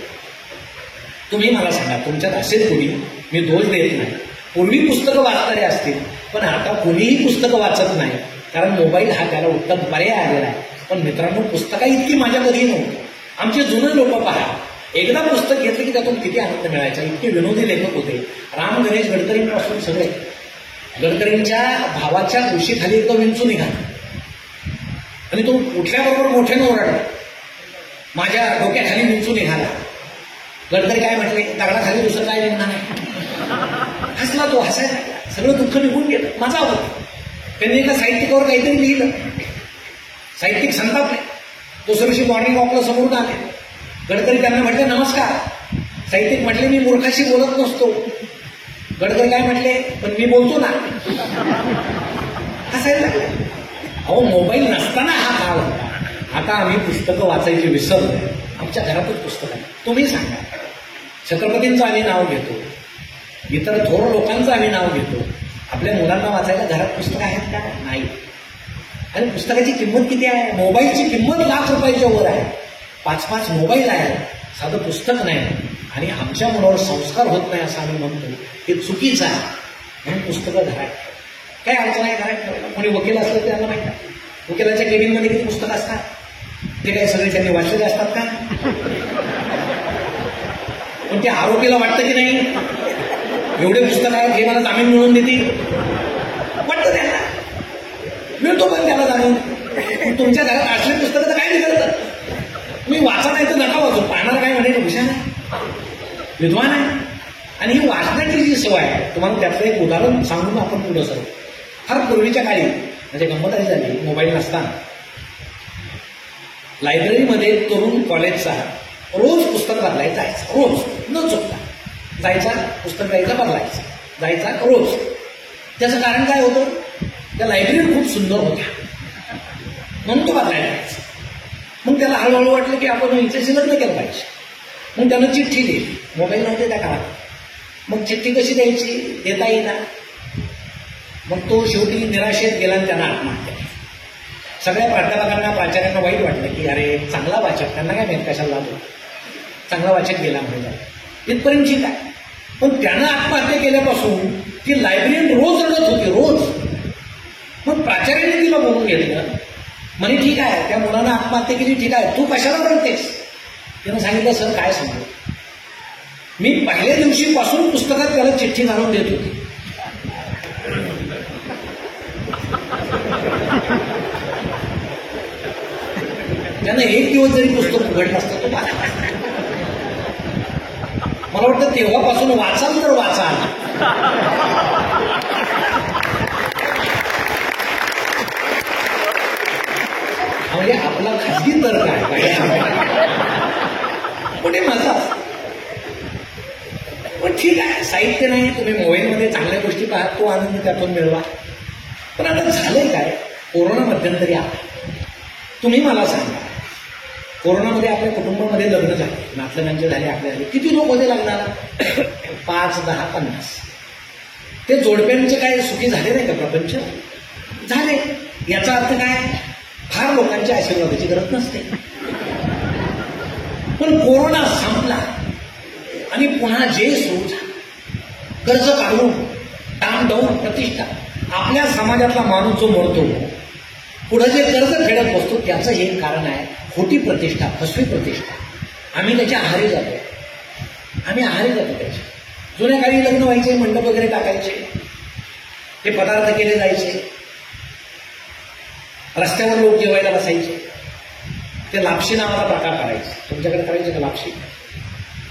तुम्ही मला सांगा, तुमच्यात असेल कोणी, मी दोष देत नाही, पूर्वी पुस्तकं वाचणारे असतील, पण आता कोणीही पुस्तकं वाचत नाही, कारण मोबाईल हा त्याला उत्तम पर्याय आलेला आहे. पण मित्रांनो, पुस्तकं इतकी माझ्या कधी नव्हती. आमचे जुने लोक पहा, एकदा पुस्तक घेतलं की त्यातून किती आनंद मिळायचा. इतके विनोदी लेखक होते. राम गणेश गडकरींपासून सगळे. गडकरींच्या भावाच्या उशीखाली एकदम विंचू निघाला, आणि तो उठल्याबरोबर मोठ्यानं ओरडला, माझ्या डोक्याखाली विंचू निघाला. गडकरी काय म्हटले, दगडाखाली दुसरं काय निघणार नाही. हसला तो, हसायला लागला, सगळं दुःख निघून गेलं, मजा होती. त्यांनी एका साहित्यिकावर काहीतरी लिहिलं, साहित्यिक संतापले. दुसऱ्या दिवशी मॉर्निंग वॉकला समोरून आले. गडकरी त्यांना म्हटले नमस्कार. साहित्यिक म्हटले मी मूर्खाशी बोलत नसतो. गडकरी काय म्हटले, पण मी बोलतो ना. हसायला लागले. अहो मोबाईल नसताना हा काळ होता. आता आम्ही पुस्तकं वाचायची विसरलो. आमच्या घरातच पुस्तक आहे. तुम्ही सांगा, छत्रपतींचं आम्ही नाव घेतो, इतर थोर लोकांचं आम्ही नाव घेतो, आपल्या मुलांना वाचायला घरात पुस्तकं आहेत का? नाही. आणि पुस्तकाची किंमत किती आहे? मोबाईलची किंमत ₹1,00,000 वर आहे. 5-5 मोबाईल आहे, साधं पुस्तक नाही. आणि आमच्या मुलावर संस्कार होत नाही असं आम्ही म्हणतो, हे चुकीचं आहे. म्हणून पुस्तकं घरात, काय अडचण आहे घरात ठेवायला? कोणी वकील असलं तर त्यांना माहिती आहे, वकिलाच्या केबिनमध्ये किती पुस्तकं असतात, ते काही सगळे त्यांनी वाचलेले असतात का? पण ते आरोपीला वाटतं की नाही एवढे पुस्तक आहेत हे मला जामीन मिळवून देतील, वाटतं त्यांना, मिळतो पण त्याला जाणून. तुमच्या घरात असले पुस्तकं तर काय निघतं? तुम्ही वाचा नाही तर नका वाचू. पाहणार काय म्हणे, हुशार आहे, विद्वान आहे. आणि ही वाचण्याची जी सवय आहे, तुम्हाला त्यातलं एक उदाहरण सांगून आपण पुढं सर. फार पूर्वीच्या काळी म्हणजे गंमत आली झाली, मोबाईल नसताना लायब्ररीमध्ये तरुण कॉलेजचा रोज पुस्तक बदलायला जायचा, रोज न चुकता जायचा, पुस्तक द्यायचं बदलायचं, जायचा रोज. त्याचं कारण काय होतं, त्या लायब्ररी खूप सुंदर होत्या म्हणून तो बदलायला जायचा. मग त्याला हळूहळू वाटलं की आपण हिच्याशी लग्न केलं पाहिजे. मग त्यानं चिठ्ठी दिली, मोबाईल नव्हते त्या काळात. मग चिठ्ठी कशी द्यायची, देता येईना. मग तो शेवटी निराशेत गेला आणि त्यांना आत्महत्या केली. सगळ्या प्राध्यापकांना प्राचार्यांना वाईट वाटलं की अरे चांगला वाचक, त्यांना काय माहित कशाला लागलो, चांगला वाचक गेला म्हणजे इथपर्यंत ठीक आहे. पण त्यानं आत्महत्या केल्यापासून ती लायब्ररीन रोज रडत होती, रोज. मग प्राचार्याने तिला बोलून घेतलं, म्हणे ठीक आहे त्या मुलानं आत्महत्या केली, ठीक आहे, तू कशाला रडतेस? त्यानं सांगितलं सर काय सांगू, मी पहिल्या दिवशीपासून पुस्तकात त्याला चिठ्ठी घालून देत होती. त्यानं एक दिवस जरी पुस्तक उघडलं असतं तो मला वाटतं तेव्हापासून वाचाल तर वाचाल. म्हणजे आपला खाजगी तर्क आहे पण हे मजा असते. पण ठीक आहे, साहित्य नाही, तुम्ही मोबाईलमध्ये चांगल्या गोष्टी पाहत, तो आनंद त्यातून मिळवा. पण आता झालंय काय, कोरोना मध्यंतरी आला. तुम्ही मला सांगा, कोरोनामध्ये आपल्या कुटुंबामध्ये लग्न झाले, नातलगांचे झाले, आपले झाले, किती लोक होते लग्नाला? 5, 10, 50. ते जोडप्यांचे काय सुखी झाले नाही का प्रपंच? झाले. याचा अर्थ काय, फार लोकांच्या आशीर्वादाची गरज नसते. पण कोरोना संपला आणि पुन्हा जे सुरू झालं, कर्ज काढून डाऊन प्रतिष्ठा, आपल्या समाजातला माणूस जो मरतो, पुढे जे कर्ज फेडत बसतो, त्याचं एक कारण आहे खोटी प्रतिष्ठा, फसवी प्रतिष्ठा. आम्ही त्याच्या आहारी जातो, आम्ही आहारी जातो त्याच्या. जुन्या काळी लग्न व्हायचे, मंडप वगैरे टाकायचे, ते पदार्थ केले जायचे, रस्त्यावर लोक जेवायला बसायचे, ते लापशी नावाचा प्रकार करायचे. तुमच्याकडे करायचे का लापशी?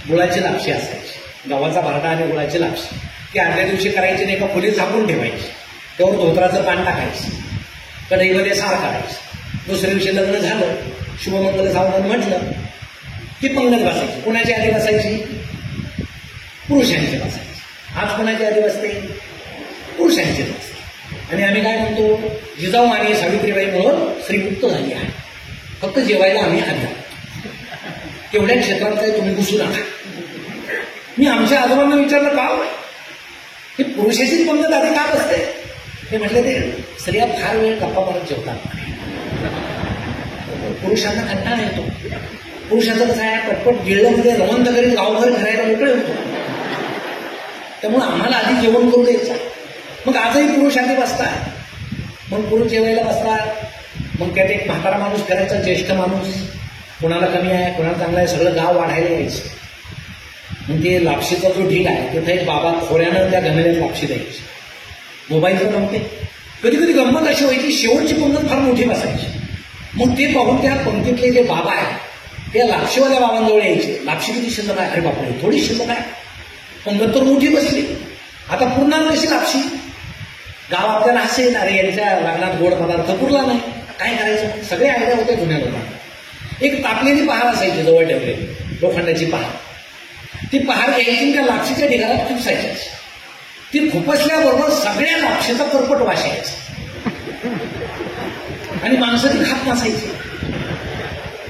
गुळाची लापशी असायची, गव्हाचा भरडा आणि गुळाची लापशी. ती आदल्या दिवशी करायची नाही का, फुली झाकून ठेवायची, त्यावर धोत्राचं पान टाकायचं, कढईमध्ये सार करायचं. दुसऱ्या दिवशी लग्न झालं, शुभमंगल सावधान म्हटलं की पंगत बसायची. कुणाची आधी बसायची? पुरुषांची बसायची. आज कुणाची आधी बसते? पुरुषांची बसते. आणि आम्ही काय म्हणतो, जिजाऊ आणि सावित्रीबाईमुळं श्रीमुक्त झाली आहे, फक्त जेवायला आम्ही आधी. तेवढ्या क्षेत्रात काही तुम्ही घुसू नका. मी आमच्या आजोबांना विचारलं का हे पुरुषाचीच पंगत आधी का बसते? ते म्हटलं ते स्त्रिया फार वेळ गप्पा मारत जेवतात, पुरुषांना कंटाळा येतो. पुरुषाचं कसं आहे, पटपट गिळल्यामध्ये रवंत करीत गावभर फिरायला मोकळे होतो. त्यामुळे आम्हाला आधी जेवण करू द्यायचं. मग आजही पुरुष आधी बसतात, मग पुरुष जेवायला बसतात. मग त्यात एक म्हातारा माणूस करायचा, ज्येष्ठ माणूस, कोणाला कमी आहे कोणाला चांगला आहे, सगळं गाव वाढायला यायचं. मग ते लापशीचा जो ढीग आहे तिथे एक बाबा खोऱ्यानं त्या घमेल्यात लापशी द्यायची. मोबाईलचं नव्हते. कधी कधी गंमत अशी व्हायची, शेवटची पंगत फार मोठी बसायची. मग ते पाहून त्या पंक्तीतले जे बाबा आहेत त्या लापशीवाल्या बाबांजवळ यायचे. लापशी किती शिल्लक आहे? अरे बापरे, थोडी शिल्लक आहे, पंगत तर मोठी बसली. आता पुरणार कशी लापशी? गाव आपल्याला असेल, अरे यांच्या लग्नात गोड पदार्थ पुरला नाही, काय करायचं? सगळे आयडिया होते जुन्या लोकांना. एक तापलेली पहार असायची जवळ ठेवलेली, लोखंडाची पहार. ती पहार घ्यायची, त्या लापशीच्या ढिगाला खुपसायची. ती खुपसल्याबरोबर सगळ्या लापशीचा करपट वास यायचा आणि माणसं ती खात नसायची.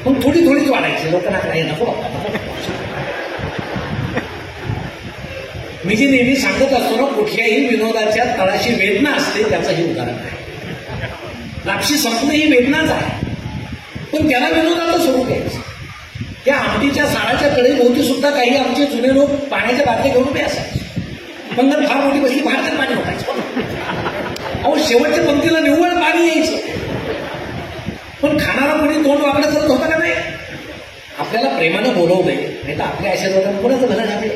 पण थोडी थोडीच वाढायची. लोकांना काय नको. मी जे नेहमी सांगत असतो ना, कुठल्याही विनोदाच्या तळाशी वेदना असते, त्याचं हे उदाहरण आहे. लापशी संपणं ही वेदनाच आहे, पण त्याला विनोदाचं स्वरूप द्यायचं. त्या आमटीच्या साळाच्या कडेभोवती सुद्धा काही आमचे जुने लोक पाण्याच्या बाटल्या घेऊन उभे असायचे. पंगत फार मोठी बसली, बाहेरचं पाणी होतायचं. अहो, शेवटच्या पंक्तीला निव्वळ पाणी यायचं, पण खाणारा कोणी तोंड वाकडं करत होता का नाही? आपल्याला प्रेमानं बोलवलंय, नाही तर आपल्या आशीर्वादानं कोणाचं भलं झाले.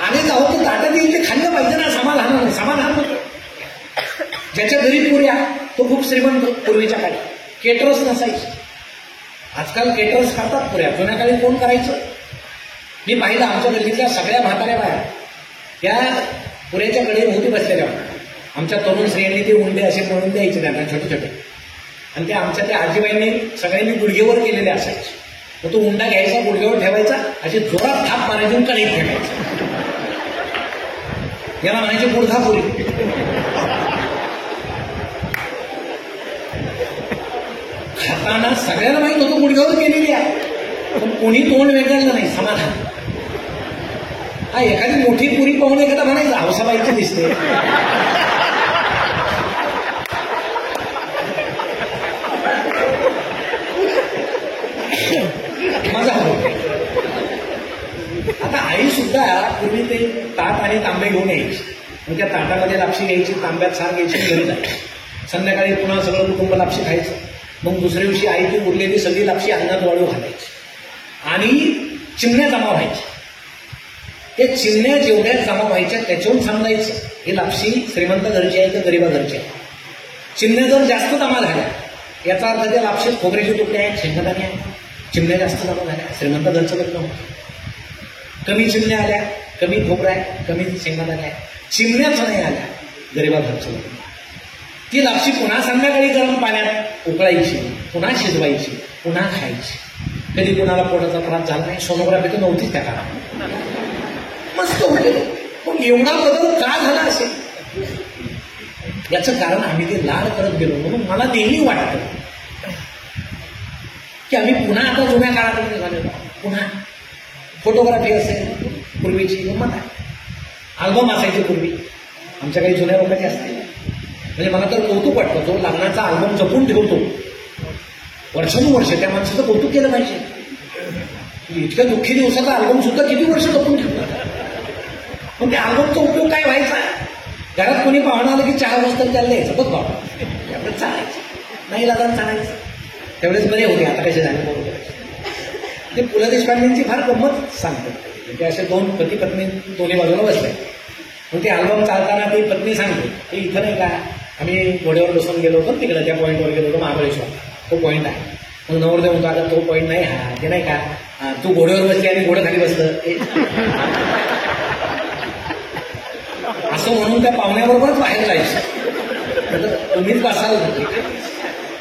आम्ही जाऊ तर ताटात येईल ते खाल्लं पाहिजे ना, समाधान. समाधान होतं. ज्याच्या घरी पुऱ्या तो खूप श्रीमंत. पूर्वीच्या काळी केटरस नसायचे. आजकाल केटरस खातात पुऱ्या. जुन्या काळी कोण करायचं? मी पाहिलं आमच्या गल्लीतल्या सगळ्या म्हाताऱ्या बाया त्या पुऱ्याच्या कडे भोवती बसलेल्या होत्या. आमच्या तरुण स्त्रियांनी ते उंडे असे म्हणून द्यायचे त्यांना, छोटे छोटे. आणि त्या आमच्या त्या आजीबाईंनी सगळ्यांनी गुडघेवर केलेले असायचे. मग तो उंडा घ्यायचा, गुडघेवर ठेवायचा, अशी जोरात थाप मारायची, कढईत ठेवायचं. याला म्हणायचे गुडघापुरी. खाताना सगळ्यांना माहित होतं गुडघ्यावर केलेली आहे, पण कोणी तोंड वेगळलं नाही. समाधान. हा, एखादी मोठी पुरी पाहून एखादा म्हणायचं हौसाबाईची दिसते. माझा आता आई सुद्धा पूर्वी ते ताट आणि तांबे घेऊन यायची. मग त्या ताटामध्ये लापशी घ्यायची, तांब्यात सार घ्यायची, घरी जायची. संध्याकाळी पुन्हा सगळं कुटुंब लापशी खायचं. मग दुसऱ्या दिवशी आई ती उरलेली सगळी लापशी अंगात वाळू घालायची आणि चिमण्या जमा व्हायच्या. त्या चिमण्या जेवढ्या जमा व्हायच्या त्याच्याहून समजायचं ही लापशी श्रीमंत घरची आहे तर गरीबा घरची आहे. चिमण्या जर जास्त जमा झाल्या याचा अर्थ त्या लापशीत खोबऱ्याचे तुकडे आहेत, शेंगदाणे आहेत. चिमण्या जास्त जमा झाल्या, श्रीमंत घरचं लग्न होतं. कमी चिमण्या आल्या, कमी खोबरा आहे, कमी शेंगदाणे आहे. चिमण्याच नाही आल्या, गरीबा घरचं लग्न. ती लापशी पुन्हा संध्याकाळी गरम पाण्यात उकळायची, पुन्हा शिजवायची, पुन्हा खायची. कधी कुणाला पोटाचा त्रास झाला नाही. सोनोग्राफी तर नव्हतीच त्या काळात. मस्त होते. पण एवढा बदल का झाला असेल? याचं कारण आम्ही ते लाड करत गेलो. म्हणून मला नेहमी वाटतं की आम्ही पुन्हा आता जुन्या काळात झालेलो. पुन्हा फोटोग्राफी असेल, पूर्वीची गंमत आहे. अल्बम असायचे पूर्वी, आमच्या काही जुन्या लोकांचे असते. म्हणजे मला तर कौतुक वाटतं, जो लग्नाचा अल्बम जपून ठेवतो वर्षानुवर्ष, त्या माणसाचं कौतुक केलं पाहिजे. इतक्या दुःखी दिवसाचा अल्बम सुद्धा किती वर्ष जपून ठेवतात. पण त्या अल्बमचा उपयोग काय व्हायचा? घरात कोणी पाहुणा आलं की चहा बसतात त्याला द्यायचं, बघ बाबा त्यावेळेस चालायचं, नाही लागत चालायचं. त्यावेळेस बरे होते, आता कसे झाले बरोबर. ते पु ल देशपांडेंची फार गंमत सांगतात. ते असे दोन पती पत्नी दोन्ही बाजूला बसले. मग ते अल्बम चालताना ती पत्नी सांगते की इथं नाही का आम्ही घोड्यावर बसून गेलो होतो तिकडे, त्या पॉईंटवर गेलो होतो महाबळेश्वर, तो पॉईंट आहे. मग नवरदेव म्हणतो आता तो पॉईंट नाही, हा ते नाही का तू घोड्यावर बसली आणि घोडं खाली बसलं असं म्हणून त्या पाहुण्याबरोबरच बाहेर जायचं. तुम्हीच बसाल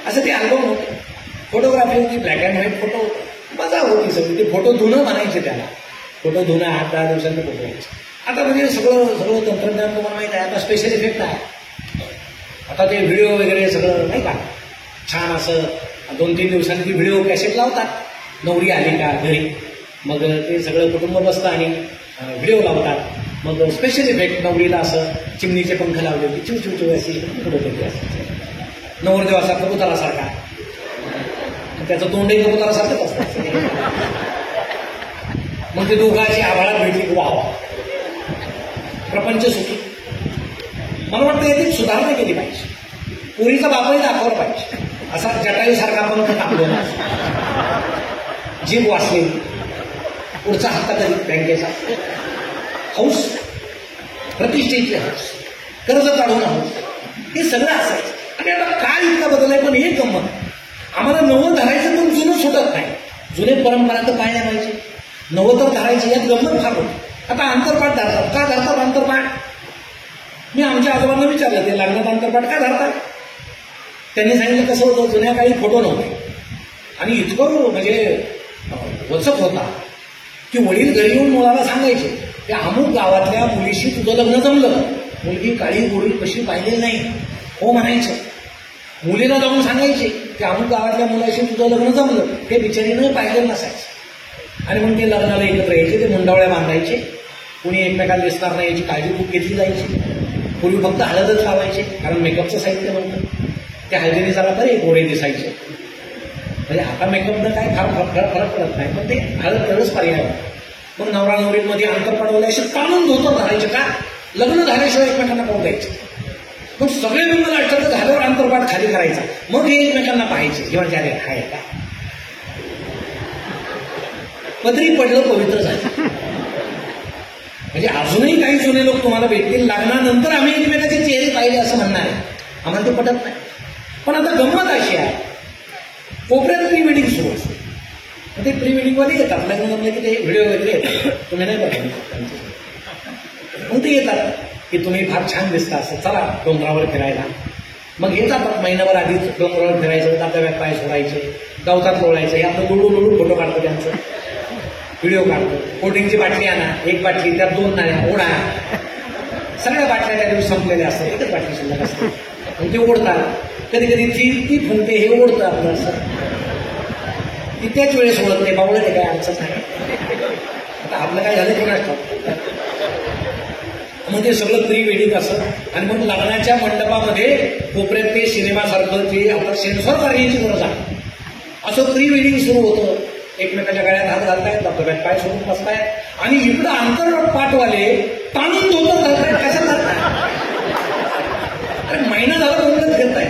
असं ते अल्बम होते. फोटोग्राफी होती, ब्लॅक अँड व्हाईट फोटो होते, मजा होती सगळी. ते फोटो धुणं म्हणायचे त्याला. फोटो धुणं 8-10 दिवसांनी फोटो यायचे. आता म्हणजे सगळं तंत्रज्ञान तुम्हाला माहिती आहे. आता स्पेशल इफेक्ट आहे. आता ते व्हिडिओ वगैरे सगळं नाही का छान असं 2-3 दिवसांनी ती व्हिडिओ कॅसेट लावतात. नवरी आली का घरी, मग ते सगळं कुटुंब बसतं आणि व्हिडिओ लावतात. मग स्पेशल इफेक्ट नवरीला असं चिमणीचे पंख लावले होते, चिव चिव चिव अशी पुढे नवरदेव असा कबुतरासारखा, त्याचं तोंडही कबुतरासारखंच असतं. मग ते दोघांची आभाळात भेटली, वा प्रपंच सुखी. मला वाटतं याची सुधारणा केली पाहिजे. पुरीचा बापही दाखवला पाहिजे. असा जटायूसारखा पंख टाकलो ना, जीभ वाचलेली, पुढचा हप्ता कधी बँकेचा, हौस, प्रतिष्ठेची हौस, कर्ज काढून हौस, हे सगळं असायचं. आणि आता काळ इतका बदललाय. पण एक गंमत, आम्हाला नवं धरायचं पण जुनं सुटत नाही. जुने परंपरा तर पाळल्या पाहिजे, नवं तर धरायचं. यात गंमत फार होती. आता अंतरपाठ धरतात. का धरतात अंतरपाठ? मी आमच्या आजोबांना विचारलं, ते लग्नात अंतरपाठ का धरतात? त्यांनी सांगितलं कसं होतं, जुन्या काळी फोटो नव्हते आणि इतकं म्हणजे वचक होता की वडील घरी येऊन मुलाला सांगायचे, त्या अमुक गावातल्या मुलीशी तुझं लग्न जमलं, मुलगी काळी गोरी कशी पाहिलेली नाही, हो म्हणायचं. मुलीला जाऊन सांगायचे की अमुक गावातल्या मुलाशी तुझं लग्न जमलं, ते बिचारीनं पाहिलेलं नसायचं. आणि मग ते लग्नाला एकत्र यायचे, ते मुंडावळ्या बांधायचे, कुणी एकमेकाला दिसणार नाही याची काळजी खूप घेतली जायची. पूर्वी फक्त हळदच लावायचे, कारण मेकअपचं साहित्य नव्हतं. त्या हळदीने जरा बरे गोरे दिसायचे. म्हणजे आता मेकअपनं काय फरक पडत नाही, पण ते हळद तरच पर्याय. मग नवरा नवरीमध्ये अंतर पडवलं असे ताणून धोतर धरायचे. का? लग्न झाल्याशिवाय एकमेकांना पाहू द्यायचे. मग सगळे बिंब लाटलं झाल्यावर अंतरपाठ खाली करायचा, मग हे एकमेकांना पाहायचे. जेव्हा ज्याने हाय का पदरी पडलं पवित्र झालं. म्हणजे अजूनही काही जुने लोक तुम्हाला भेटतील, लग्नानंतर आम्ही एकमेकाचे चेहरे पाहिले असं म्हणणार आहे. आम्हाला ते पटत नाही. पण आता गंमत अशी आहे, कोपऱ्यात प्री वेडिंग सुरू असते. ते प्री वेडिंगमध्ये येतात, लग्न जमलं की ते व्हिडिओ वगैरे येतात. तुम्ही नाही बघा, मग ते येतात की तुम्ही फार छान दिसता, असं चला डोंगरावर फिरायला. मग हे जातात महिनाभर आधीच डोंगरावर फिरायचं, तात्याव्यात पाय सोडायचे, गवतात लोळायचं. हे आपलं लुळू फोटो काढतो, त्यांचं व्हिडिओ काढतो. कोल्ड्रिंकची बाटली आणा, एक बाटली त्यात 2 नाण्या ओढा. सगळ्या बाटल्या त्या दिवशी संपलेल्या असतात, एकच बाटली शिल्लक असते. मग ते ओढतात. कधी कधी ती फुंकते, हे ओढतं आपलं असं. ती त्याच वेळेस ओढत नाही, बावळत आहे, काय अडचण नाही. आता आपलं काय झालं कोणाच ठाऊक. मग ते सगळं प्री वेडिंग असं. आणि मग लग्नाच्या मंडपामध्ये कोपऱ्यात ते सिनेमासारखं ते आता सेन्सॉर करण्याची गरज आहे, असं प्री वेडिंग सुरू होतं. एकमेकाच्या गळ्यात हात घालतायत, धबधब्यात पाय सोडून बसतायत आणि इकडं अंतरपाठवाले ताणून धोतर घालतायत. कशा घालताय? अरे महिना झाला बोलत घेताय,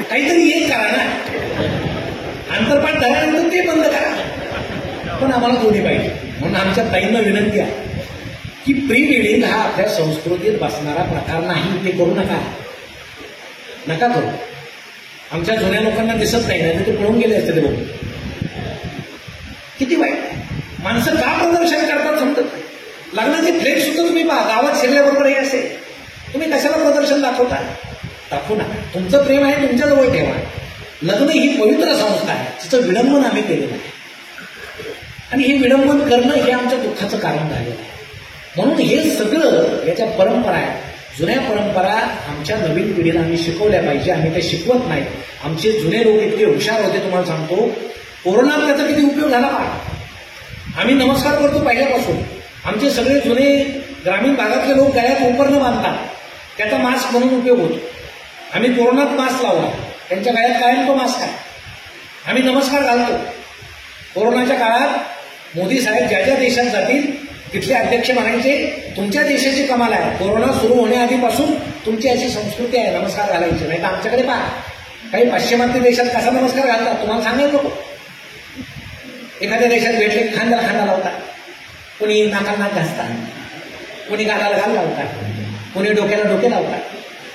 काहीतरी एक करा ना. अंतरपाठ झाल्यानंतर ते बंद करा. पण आम्हाला दोन्ही पाहिजे. म्हणून आमच्या ताईंना विनंती आहे की प्री वेडिंग हा आपल्या संस्कृतीत बसणारा प्रकार नाही, ते करू नका करू. आमच्या जुन्या लोकांना दिसत नाही, नाही ते पळून गेले असते ते बघून. किती वाईट. माणसं का प्रदर्शन करतात समजत नाही. लग्नाचे फ्लेक्स सुद्धा तुम्ही पहा, गावात शिरल्याबरोबर हे असे. तुम्ही कशाला प्रदर्शन दाखवता? दाखवू नका. तुमचं प्रेम आहे तुमच्याजवळ ठेवा. लग्न ही पवित्र संस्था आहे, तिचं विडंबन आम्ही केलेलं आहे. आणि हे विडंबन करणं हे आमच्या दुःखाचं कारण झालेलं आहे. म्हणून हे सगळं याच्या परंपरा आहे. जुन्या परंपरा आमच्या नवीन पिढीला आम्ही शिकवल्या पाहिजे. आम्ही ते शिकवत नाही. आमचे जुने लोक इतके हुशार होते, तुम्हाला सांगतो. कोरोनात त्याचा किती उपयोग झाला पहा. आम्ही नमस्कार करतो पहिल्यापासून. आमचे सगळे जुने ग्रामीण भागातले लोक गळ्यात उपरणं बांधतात, त्याचा मास्क म्हणून उपयोग होतो. आम्ही कोरोनात मास्क लावला, त्यांच्या गळ्यात कायम तो मास्क आहे. आम्ही नमस्कार घालतो. कोरोनाच्या काळात मोदी साहेब ज्या ज्या देशात जातील तिथले अध्यक्ष म्हणायचे, तुमच्या देशाची कमाल आहे, कोरोना सुरू होण्याआधीपासून तुमची अशी संस्कृती आहे नमस्कार घालायची. नाही तर आमच्याकडे पहा, काही पाश्चिमात्य देशात कसा नमस्कार घालतात तुम्हाला सांगायला नको. एखाद्या देशात भेटले खांद्याला खांदा लावतात, कोणी नाकाला नाक घासतात, कोणी गालाला गाल लावतात, कोणी डोक्याला डोके लावतात.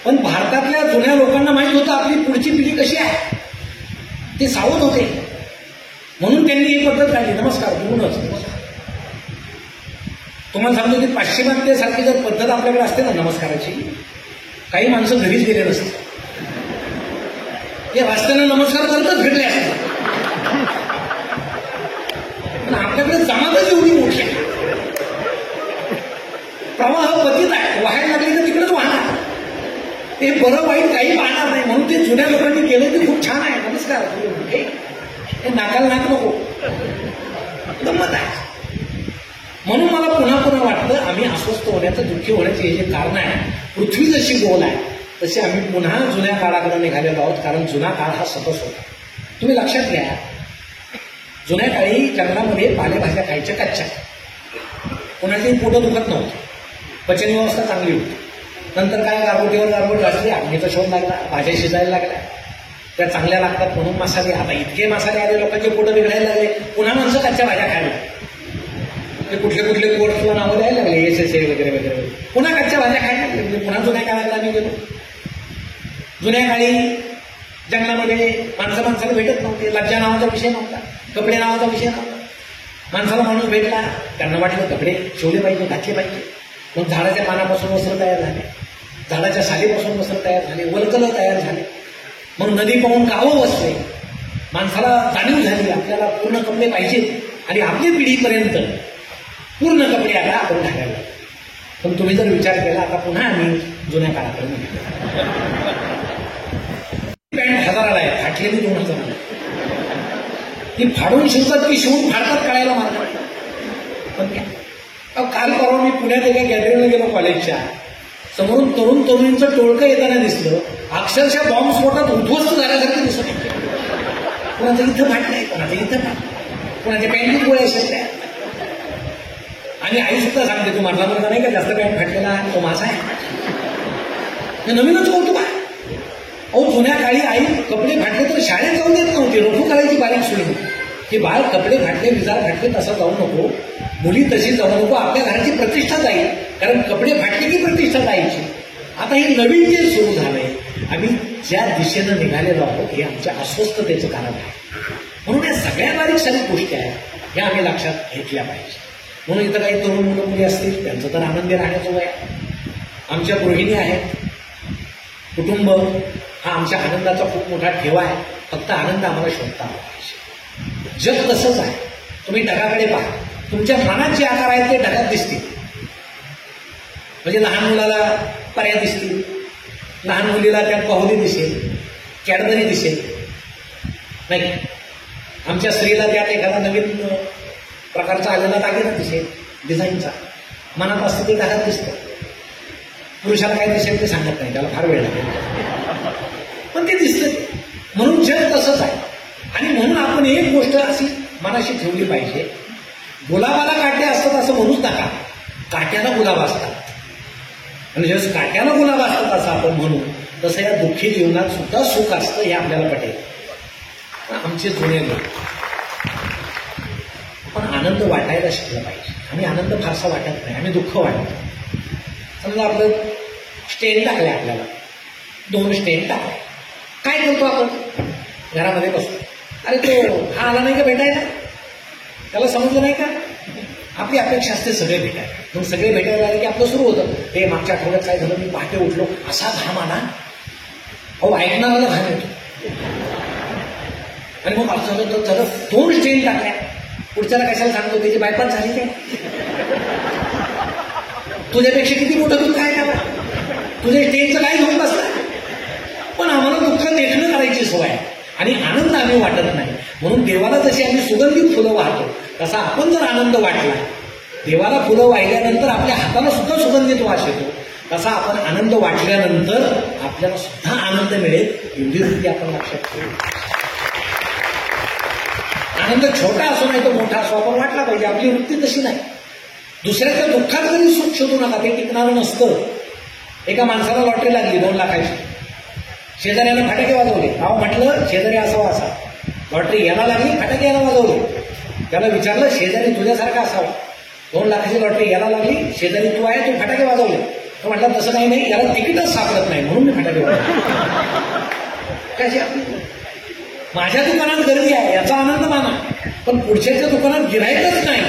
पण भारतातल्या जुन्या लोकांना माहित होतं आपली पुढची पिढी कशी आहे, ते सावध होते. म्हणून त्यांनी ही पद्धत काढली, नमस्कार बोलूनच. तुम्हाला सांगतो की पाश्चिमात्यासारखी जर पद्धत आपल्याकडे असते ना नमस्काराची, काही माणसं घरीच गेले नसते. या रस्त्याने नमस्कार करतच भेटले असते. पण आपल्याकडे जमातच एवढी मोठी आहे, प्रवाह पतित आहे, वाहायला लागली तर तिकडेच वाहणार. ते बरं वाईट काही पाहणार नाही. म्हणून ते जुन्या लोकांनी केलं ते खूप छान आहे. नमस्कार, हे नाकाला नाक नको, गंमत आहे. म्हणून मला पुन्हा पुन्हा वाटतं आम्ही अस्वस्थ होण्याचं, दुःखी होण्याचे हे जे कारण आहे, पृथ्वी जशी गोल आहे तसे आम्ही पुन्हा जुन्या काळाकडे निघालेलो आहोत. कारण जुना काळ हा सकस होता. तुम्ही लक्षात घ्या, जुन्या काळी जंगलामध्ये पालेभाज्या खायच्या कच्च्या, कोणाचीही पोटं दुखत नव्हतं, पचन व्यवस्था चांगली होती. नंतर काय गारगोटीवर गारगोट असली, आगीचा शोध लागला, भाज्या शिजायला लागल्या, त्या चांगल्या लागतात म्हणून मसाले. आता इतके मसाले आले, लोकांचे पोटं बिघडायला लागले, पुन्हा माणसं कच्च्या भाज्या खायला. ते कुठले कुठले कोर्सला नावं द्यायला लागले, SSA वगैरे वगैरे, पुन्हा कच्च्या भाज्या खायला लागले. पुन्हा जुन्या काळात आम्ही गेलो. जुन्या काळी जंगलामध्ये माणसाला भेटत नव्हते, लज्जा नावाचा विषय नव्हता, कपडे नावाचा विषय नव्हता. माणसाला माणूस भेटला, त्यांना वाटलं कपडे शिवले पाहिजे, घातले पाहिजे. मग झाडाच्या पानापासून वस्त्र तयार झाले, झाडाच्या सालीपासून वस्त्र तयार झाले, वल्कलं तयार झाले. मग नदी पाहून गावं वसले. माणसाला जाणीव झाली आपल्याला पूर्ण कपडे पाहिजेत आणि आपली पिढीपर्यंत पूर्ण कपडे आता आपण घालायला. पण तुम्ही जर विचार केला आता पुन्हा आम्ही जुन्या काळाकडे निघालो. पॅन्ट 1000ला आहे, फाटलेली 2000ला. ती फाडून शिवतात की शिवून फाडतात कळायला मार्ग नाही. पण काय काल परवा मी पुण्यात एका गॅलरीला गेलो कॉलेजच्या, समोरून तरुण तरुणींचं टोळकं येताना दिसलं. अक्षरशः बॉम्ब स्फोटात उद्ध्वस्त झाल्यासारखं दिसत होतं. कोणाचं इथं फाटलंय, कोणाचं इथं फाटलं, कोणाच्या पॅन्टीत गोळ्या शिरल्या. आणि आई सुद्धा सांगते, तू माझा मुलगा नाही का जास्त पॅन्ट फाटलेला, तो माझा आहे. नवीनच कौतुक आहे. अहो जुन्या काळी आई कपडे फाटले तर शाळेत जाऊन देत नव्हती, रोखू करायची बारीक सोडून की बाळ कपडे फाटले विजार फाटले तसं जाऊ नको, मुली तशी जाऊ नको, आपल्या घराची प्रतिष्ठा जाईल. कारण कपडे फाटले की प्रतिष्ठा जायची. आता हे नवीन जे सुरू झालंय, आम्ही ज्या दिशेनं निघालेलो आहोत हे आमच्या अस्वस्थतेचं कारण आहे. म्हणून या सगळ्या बारीक सारीक गोष्टी आहेत या आम्ही लक्षात घेतल्या पाहिजे. म्हणून इथं काही तरुण मुलं मुली असतील त्यांचं तर आनंदी राहण्याचं वय आहे. आमच्या गृहिणी आहेत. कुटुंब हा आमच्या आनंदाचा खूप मोठा ठेवा आहे. फक्त आनंद आम्हाला शोधता आला पाहिजे. जग तसंच आहे. तुम्ही ढगाकडे पहा, तुमच्या मनात जे आकार आहेत ते ढगात दिसतील. म्हणजे लहान मुलाला पर्या दिसतील, लहान मुलीला त्यात बाहुली दिसेल, कॅडबरी दिसेल नाही. आमच्या स्त्रीला त्यात एखादा नवीन प्रकारचा आलेला दागिना दिसेल डिझाईनचा. मनात असतं ते ढगात दिसतं. पुरुषाला काय दिसेल ते सांगत नाही, त्याला फार वेळ लागेल, पण ते दिसतं. म्हणून जग तसंच आहे. आणि म्हणून आपण एक गोष्ट अशी मनाशी ठेवली पाहिजे, गुलाबाला काटे असतात असं म्हणूच नका, काट्याला गुलाब असतात. आणि जसं काट्याला गुलाब असतात असं आपण म्हणू, तसं या दुःखी जीवनात सुद्धा सुख असतं हे आपल्याला पटेल. आमचे जुने लोक आपण आनंद वाटायला शिकला पाहिजे. आम्ही आनंद फारसा वाटत नाही, आम्ही दुःख वाटतो. समजा आपलं स्टेन टाकले, आपल्याला 2 स्टेन टाकले, काय करतो आपण घरामध्ये बसतो. अरे तो हा आला नाही का भेटायला, त्याला समजलं नाही का. आपली अपेक्षा असते सगळे भेटायला. मग सगळे भेटायला आले की आपलं सुरू होतं, ते मागच्या आठवड्यात काय झालं, मी पहाटे उठलो असा घाम आला. अहो ऐकणाराला घाम येतो. आणि मग असं झालं 2 स्टेन टाकल्या. पुढच्याला कशाला सांगतो, त्याची बायपास झाली काय, तुझ्यापेक्षा किती मोठं दुःख आहे का, तुझ्या स्टेनचं काय घेऊन बसला. पण आम्हाला दुःख देखणं करायची सवय आहे आणि आनंद आम्ही वाटत नाही. म्हणून देवाला जशी आम्ही सुगंधित फुलं वाहतो तसा आपण जर आनंद वाटला, देवाला फुलं वाहिल्यानंतर आपल्या हाताला सुद्धा सुगंधित वास येतो, तसा आपण आनंद वाटल्यानंतर आपल्याला सुद्धा आनंद मिळेल. एवढी वृत्ती आपण लक्षात ठेवू. आनंद छोटा असो नाही तो मोठा असो आपण वाटला पाहिजे. आपली वृत्ती तशी नाही. दुसऱ्याच्या दुःखात कधी सुख शोधू नका, ते टिकणारं नसतं. एका माणसाला लॉटरी लागली 2 लाखाची. शेजाऱ्यानं फटाके वाजवले. अहो म्हटलं शेजारी असावा असा, लॉटरी याला लागली, फटाके याला वाजवले. त्याला विचारलं शेजारी तुझ्यासारखा असावा, 2 लाखाची लॉटरी याला लागली, शेजारी तू आहे, तू फटाके वाजवले. तो म्हटलं तसं काही नाही, याला तिकीटच सापडत नाही म्हणून मी फटाके वाजवले. कशी आपली माझ्या दुकानात गर्दी आहे याचा आनंद माना, पण पुढच्याच्या दुकानात गिरायकच नाही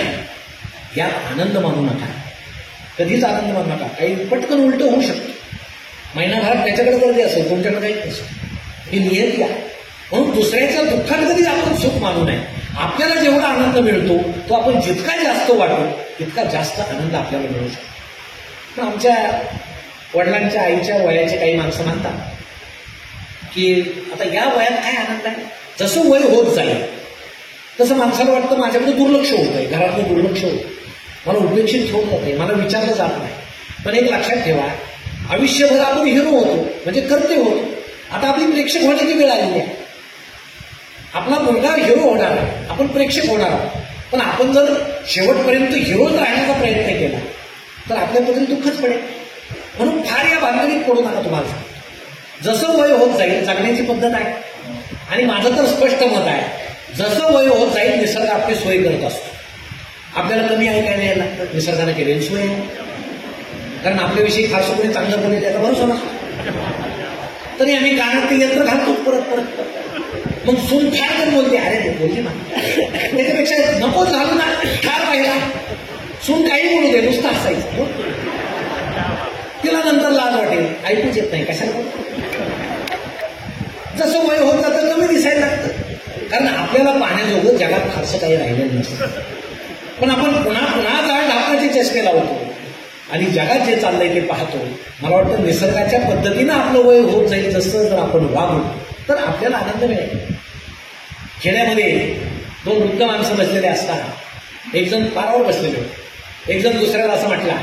यात आनंद मानू नका. कधीच आनंद मानू नका. काही पटकन उलट होऊ शकतं. महिनाभरात त्याच्याकडे गर्दी असेल, तुमच्याकडे काहीच नसेल. ही नियती आहे. म्हणून दुसऱ्याच्या दुःखात कधीच आपण सुख मानू नये. आपल्याला जेवढा आनंद मिळतो तो आपण जितका जास्त वाटू तितका जास्त आनंद आपल्याला मिळू शकतो. पण आमच्या वडिलांच्या आईच्या वयाचे काही माणसं म्हणतात की आता या वयात काय आनंद आहे. जसं वय होत जाईल तसं माणसाला वाटतं माझ्याकडे दुर्लक्ष होत आहे, घरातलं दुर्लक्ष होतं, मला उपेक्षित ठेवून जात आहे, मला विचारलं जात नाही. पण एक लक्षात ठेवा, आयुष्यभर आपण हिरो होतो म्हणजे कर्ते होतो. आता आपली प्रेक्षक होण्याची वेळ आलेली आहे. आपला मुलगा हिरो होणार आहे, आपण प्रेक्षक होणार आहोत. पण आपण जर शेवटपर्यंत हिरोच राहण्याचा प्रयत्न केला तर आपल्याबद्दल दुःखच पडेल. म्हणून फार या भानगडीत पडू नका. तुम्हाला सांगतो, जसं वय होत जाईल जगण्याची पद्धत आहे. आणि माझं तर स्पष्ट मत आहे, जसं वय होत जाईल निसर्ग आपली सोय करत असतो. आपल्याला कमी ऐकायला यायला लागतं, निसर्गाने केलेली सोय आहे. कारण आपल्याविषयी फारसं कोणी चांगलं बोलले त्याचा भरोसा नसतो, तरी आम्ही कानात ते यंत्र घालतो परत परत. मग सून फार तर बोलते, अरे बोलली ना, त्याच्यापेक्षा नकोच घालू ना. सून काही बोलू दे, नुसतं हसायचं. तिला नंतर लाज वाटेल, ऐकूच येत नाही कशाला. जसं वय होत जातं कमी दिसायला लागतं, कारण आपल्याला पाहण्याजोगं जगात फारसं काही राहिलेलं नसतं. पण आपण पुन्हा पुन्हा काय ढापण्याचे चष्मे लावतो आणि जगात जे चाललंय ते पाहतो. मला वाटतं निसर्गाच्या पद्धतीनं आपलं वय होत जाईल. जसं जर आपण वागू तर आपल्याला आनंद मिळेल. खेड्यामध्ये 2 वृद्ध माणसं बसलेले असतात. एक जण पारावर बसलेले होते. एक जण दुसऱ्याला असं म्हटला,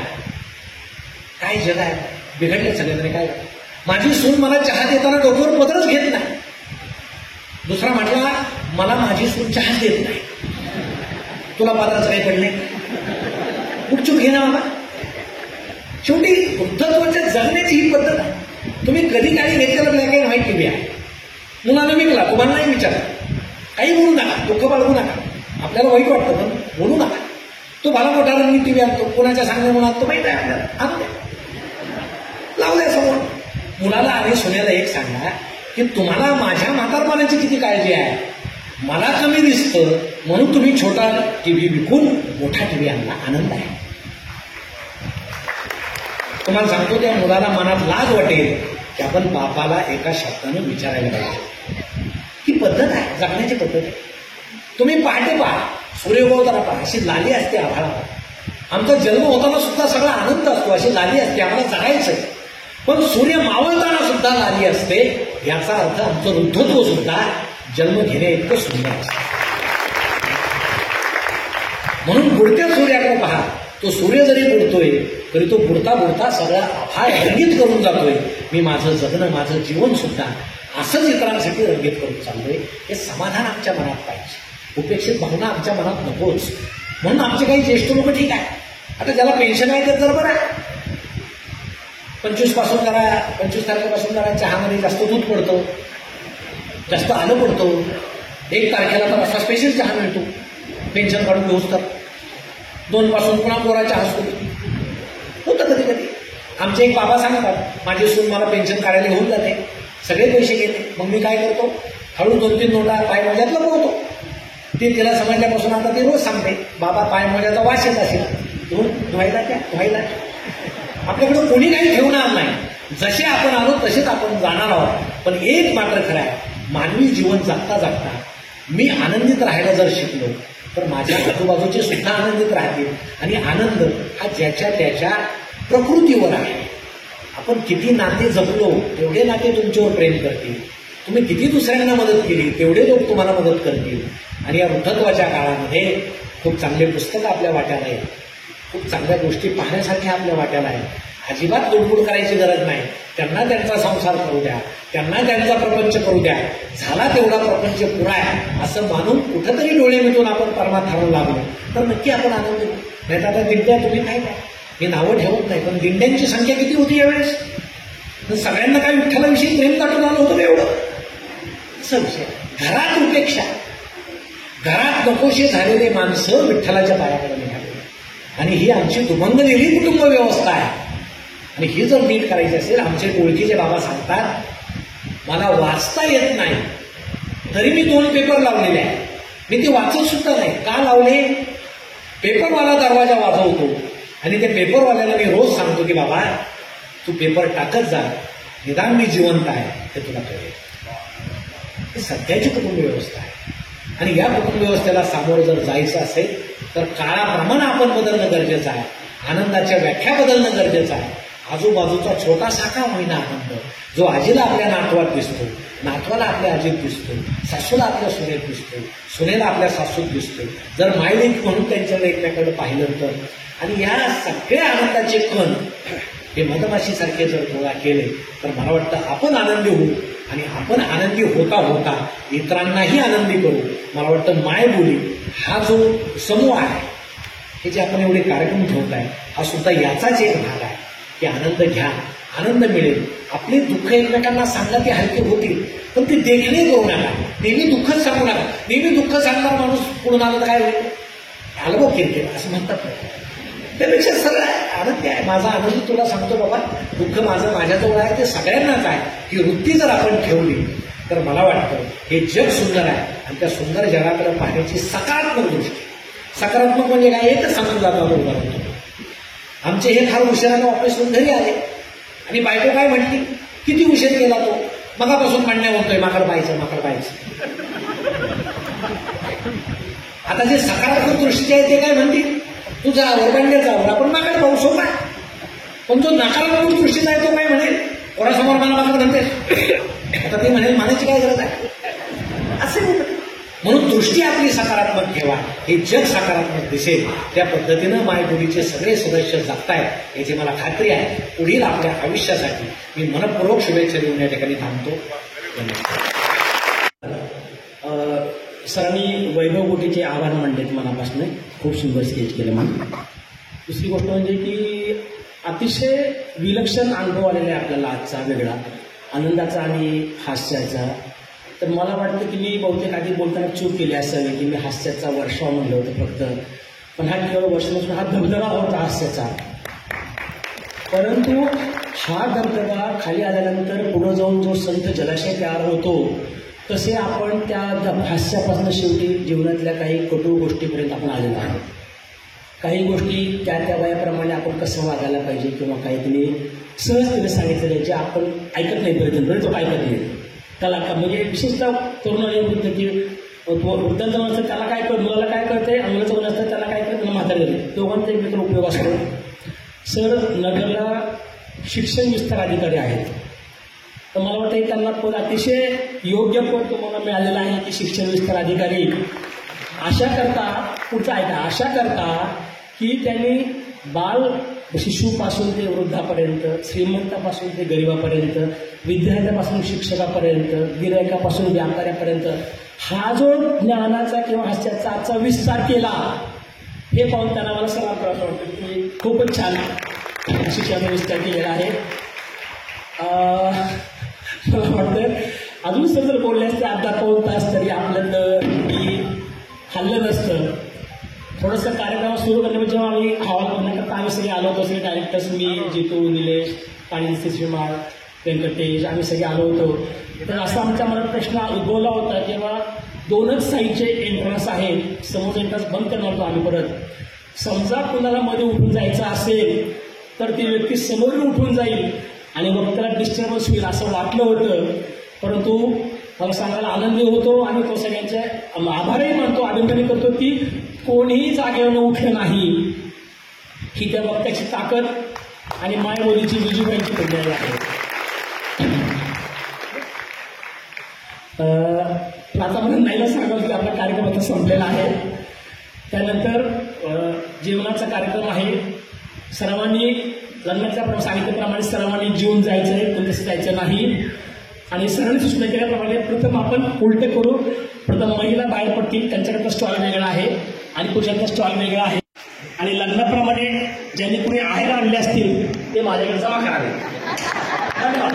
काय जग आहे, बिघडले सगळ्यांनी, काय माझी सून मला चहा देताना डोक्यावर पदरच घेत नाही. दुसरा म्हटला, मला माझी सून चहा देत नाही. तुला पदराचं काही पडले, कुठचूक घे ना बाबा. शेवटी वृद्धत्वाच्या जगण्याची ही पद्धत आहे. तुम्ही कधी काही घेतलेलं ब्लॅक अँड व्हाईट टीव्ही आहे, मुलांना विकला, तुम्हाला नाही विचार, काही बोलू नका, दुःख बाळगू नका. आपल्याला वाईट वाटतं पण बोलू नका. तो भला मोठा रंगीत टीव्ही आणतो, कोणाच्या सांगण्यामुळे आणतो माहिती आहे आपल्याला, आणतो लावल्या समोर. मुलाला आणि सुनेला एक सांगा की तुम्हाला माझ्या म्हातारपणाची किती काळजी आहे. मला कमी दिसतं म्हणून तुम्ही छोटा टीव्ही विकून मोठा टीव्ही आणला, आनंद आहे. तुम्हाला सांगतो त्या मुलाला मनात लाज वाटेल की आपण बापाला एका शब्दानं विचारायला पाहिजे. ही पद्धत आहे, जगण्याची पद्धत आहे. तुम्ही पहाटे पहा, सूर्योदयाला पहा, अशी लाली असते आभाळाला. आमचा जन्म होताना सुद्धा सगळा आनंद असतो, अशी लाली असते, आम्हाला जगायचं. पण सूर्य मावळताना सुद्धा लाली असते. याचा अर्थ आमचं वृद्धत्व सुद्धा जन्म घेण्या इतकं सुंदर असतं. म्हणून बुडत्या सूर्याकडे पहा, तो सूर्य जरी बुडतोय तरी तो बुडता बुडता सगळा आभाळ रंगीत करून जातोय. मी माझं जगणं, माझं जीवन सुद्धा असंच इतरांसाठी रंगीत करून चाललोय. हे समाधान आमच्या मनात पाहिजे. उपेक्षित भावना आमच्या मनात नकोच. म्हणून आमचे काही ज्येष्ठ लोक ठीक आहे, आता ज्याला पेन्शन आहे ते जर बरं आहे, 25 तारखेपासून जरा चहामध्ये जास्त दूध पडतं, जास्त आलं पडतं. 1 तारखेला तर असा स्पेशल चहा मिळतो पेन्शन काढून घेऊच. तर 2 पासून पुन्हा कोरा चहा असतो, होतं कधी कधी. आमचे एक बाबा सांगतात, माझी सून मला पेन्शन काढायला घेऊन जाते, सगळे पैसे घेते. मग मी काय करतो, हळू 2-3 नोटा पाय मोज्यात लपवतो. ते तिला समजल्यापासून आता ती रोज सांगते, बाबा पाय मोज्याचा वास येत असेल, धुवायला त्या धुवायला. आपल्याकडे कोणी काही ठेवणार नाही. जसे आपण आलो तसेच आपण जाणार आहोत. पण एक मात्र खरं आहे, मानवी जीवन जगता जगता मी आनंदित राहायला जर शिकलो तर माझ्या आजूबाजूचे सुद्धा आनंदित राहतील. आणि आनंद हा ज्याच्या त्याच्या प्रकृतीवर आहे. आपण किती नाते जपलो तेवढे नाते तुमच्यावर प्रेम करतील. तुम्ही किती दुसऱ्यांना मदत केली तेवढे लोक तुम्हाला मदत करतील. आणि या वृद्धत्वाच्या काळामध्ये खूप चांगले पुस्तकं आपल्या वाट्याला आहेत, खूप चांगल्या गोष्टी पाहण्यासारख्या आपल्या वाट्याला आहेत. अजिबात लुडबुड करायची गरज नाही. त्यांना त्यांचा संसार करू द्या, त्यांना त्यांचा प्रपंच करू द्या. झाला तेवढा प्रपंच पुरा आहे असं मानून कुठंतरी डोळे मिटून आपण परमार्थाला लागलो तर नक्की आपण आनंद घेऊ. नाही तर आता दिंड्या तुम्ही काय काय, मी नावं ठेवत नाही, पण दिंड्यांची संख्या किती होती यावेळेस. सगळ्यांना काय विठ्ठलाविषयी प्रेम दाटून आलं होतं एवढं असं विषय. घरात उपेक्षा, घरात नकोशे झालेले माणसं विठ्ठलाच्या पायाकडे निघाले. आणि ही आमची दुभंगलेली कुटुंब व्यवस्था आहे. आणि ही जर नीट करायची असेल, आमचे ओळखीचे बाबा सांगतात, मला वाचता येत नाही तरी मी 2 पेपर लावलेले आहे. मी ते वाचत सुद्धा नाही. का लावले? पेपरवाला दरवाजा वाजवतो आणि त्या पेपरवाल्याला मी रोज सांगतो की बाबा तू पेपर टाकत जा, निदान मी जिवंत आहे हे तुला कळेल. ही सध्याची कुटुंब व्यवस्था आहे. आणि या कुटुंब व्यवस्थेला सामोरं जर जायचं असेल तर काळाप्रमाणे आपण बदलणं गरजेचं आहे. आनंदाच्या व्याख्या बदलणं गरजेचं आहे. आजूबाजूचा छोटासा का होईना आनंद जो आजीला आपल्या नातवात दिसतो, नातवाला आपल्या आजीत दिसतो, सासूला आपल्या सुनेत दिसतो, सुनेला आपल्या सासूत दिसतो, जर मायलेक म्हणून त्यांच्याकडे एकमेकांकडे पाहिलं तर. आणि या सगळ्या आनंदाचे कण हे मधमाशीसारखे जर गोळा केले तर मला वाटतं आपण आनंदी होऊ. आणि आपण आनंदी होता होता इतरांनाही आनंदी करू. मला वाटतं मायबोली हा जो समूह आहे, हे जे आपण एवढे कार्यक्रम ठेवत आहे, हा सुद्धा याचाच एक भाग आहे की आनंद घ्या, आनंद मिळेल. आपले दुःख एकमेकांना सांगा ते हलके होतील, पण ते देखणे करू नका. नेहमी दुःखच सांगू नका. नेहमी दुःख सांगणारा माणूस पुढून आलं तर काय होईल, आलं बघ किरकिर असं म्हणतात. त्यापेक्षा सरळ आनंद आहे. माझा आनंद तुला सांगतो बाबा, दुःख माझं माझ्याजवळ आहे, ते सगळ्यांनाच आहे. ही वृत्ती जर आपण ठेवली तर मला वाटतं हे जग सुंदर आहे. आणि त्या सुंदर जगाकडे पाहण्याची सकारात्मक दृष्टी, सकारात्मक म्हणजे काय एकच सांगून जातो उदाहरण, आमचे हे फार उशिरानं ऑफिसहून घरी आले आणि बायको काय म्हटली, किती उशीर केला तो, मगापासून म्हणण्या होतोय माकड पाहायचं माकड पाहायचं. आता जे सकारात्मक दृष्टी आहे ते काय म्हणतील, तुझा ओरबांडे जावर आपण माकड पाहू सोपा. पण जो नकारात्मक दृष्टीचा आहे तो काय म्हणेल, कोणासमोर मला माकड म्हणते, आता ते म्हणेल मानायची काय गरज आहे, असे होतं. म्हणून दृष्टी आपली सकारात्मक ठेवा, हे जग सकारात्मक दिसेल. त्या पद्धतीनं मायबोलीचे सगळे सदस्य जगतायत याची मला खात्री आहे. पुढील आपल्या आयुष्यासाठी मी मनपूर्वक शुभेच्छा देऊन या ठिकाणी थांबतो. सरांनी वैभव गोटीचे आभार मानलेत मनापासून, खूप सुंदर स्केच केलं म्हणून. दुसरी गोष्ट म्हणजे की अतिशय विलक्षण अनुभव आलेला आहे आपल्याला आजचा, वेगळा आनंदाचा आणि हास्याचा. तर मला वाटतं की मी बहुतेक आधी बोलताना चूक केली असावी की मी हास्याचा वर्षाव म्हणलं होतं फक्त, पण हा केवळ वर्ष नसून हा धबधबा होता हास्याचा. परंतु हा धबधबा खाली आल्यानंतर पुढं जाऊन जो संत जलाशय तयार होतो, तसे आपण त्या हास्यापासून शेवटी जीवनातल्या काही कटू गोष्टीपर्यंत आपण आलेलो आहे. काही गोष्टी त्या त्या वयाप्रमाणे आपण कसं वागायला पाहिजे किंवा काहीतरी सहजतेने सांगितलेलं आहे जे आपण ऐकत नाही पर्यंत, तो ऐकत नाही त्याला का, म्हणजे विशेषतः तरुणाने वृद्ध की वृद्धांचं असतं त्याला काय कळतं, मुलाला काय कळतंय, मुलाचं मुलं असतं त्याला काय कळतं, म्हातारे दोघांचा एकमेकांचा उपयोग असतो. सर नगरला शिक्षण विस्तार अधिकारी आहेत, तर मला वाटतं त्यांना पद अतिशय योग्य पद तुम्हाला मिळालेलं आहे की शिक्षण विस्तार अधिकारी. अशा करता पुढचा ऐका, अशा करता की त्यांनी बाल शिशूपासून ते वृद्धापर्यंत, श्रीमंतापासून ते गरिबापर्यंत, विद्यार्थ्यापासून शिक्षकापर्यंत, गिरायकापासून व्यापाऱ्यापर्यंत हा जो ज्ञानाचा किंवा हास्याचा आजचा विस्तार केला, हे पाहून त्यांना मला सलाम करायचं वाटतं की खूपच छान शिक्षणाचा विस्तार केलेला आहे. मला वाटतं अजून सर जर बोलले असते अर्धा पाऊण तास तरी आपल्याला की हल्लं नसतं. थोडंसं कार्यक्रम सुरू करण्यामध्ये जेव्हा आम्ही हॉल करण्याकरता आम्ही सगळे आलो होतो, सगळे डायरेक्टर्स, मी, जितू, निलेश, काळींचे श्रीमाळ, व्यंकटेश, आम्ही सगळे आलो होतो. तर असा आमच्या मनात प्रश्न उद्भवला होता तेव्हा दोनच साईडचे एंट्रन्स आहेत, समोर एंट्रन्स बंद करणार होतो आम्ही परत. समजा कुणाला मध्ये उठून जायचं असेल तर ती व्यक्ती समोर उठून जाईल आणि वक्त्याला डिस्टर्बन्स होईल असं वाटलं होतं. परंतु मला सांगायला आनंदी होतो आणि तो सगळ्यांचे आभारही मानतो, अभिनंदन करतो की कोणीही जागेवर उठलं नाही. ही त्या वक्त्याची ताकद आणि मायबोलीची विजूबाईची पडलेली आहे. आता मला नाहीला सांगावं की आपला कार्यक्रम आता संपलेला आहे. त्यानंतर जेवणाचा कार्यक्रम आहे. सर्वांनी लग्नाच्या सांगितल्याप्रमाणे सर्वांनी जेवून जायचं आहे, पण तसं जायचं नाही. आणि सरांनी सूचना केल्याप्रमाणे प्रथम आपण उलट करू. प्रथम महिला बाहेर पडतील, त्यांच्याकडचा स्टॉल वेगळा आहे आणि पुरुषांचा स्टॉल वेगळा आहे. आणि लग्नाप्रमाणे ज्यांनी कुणी आहेर आणले असतील ते माझ्याकडे जमा करावे. धन्यवाद.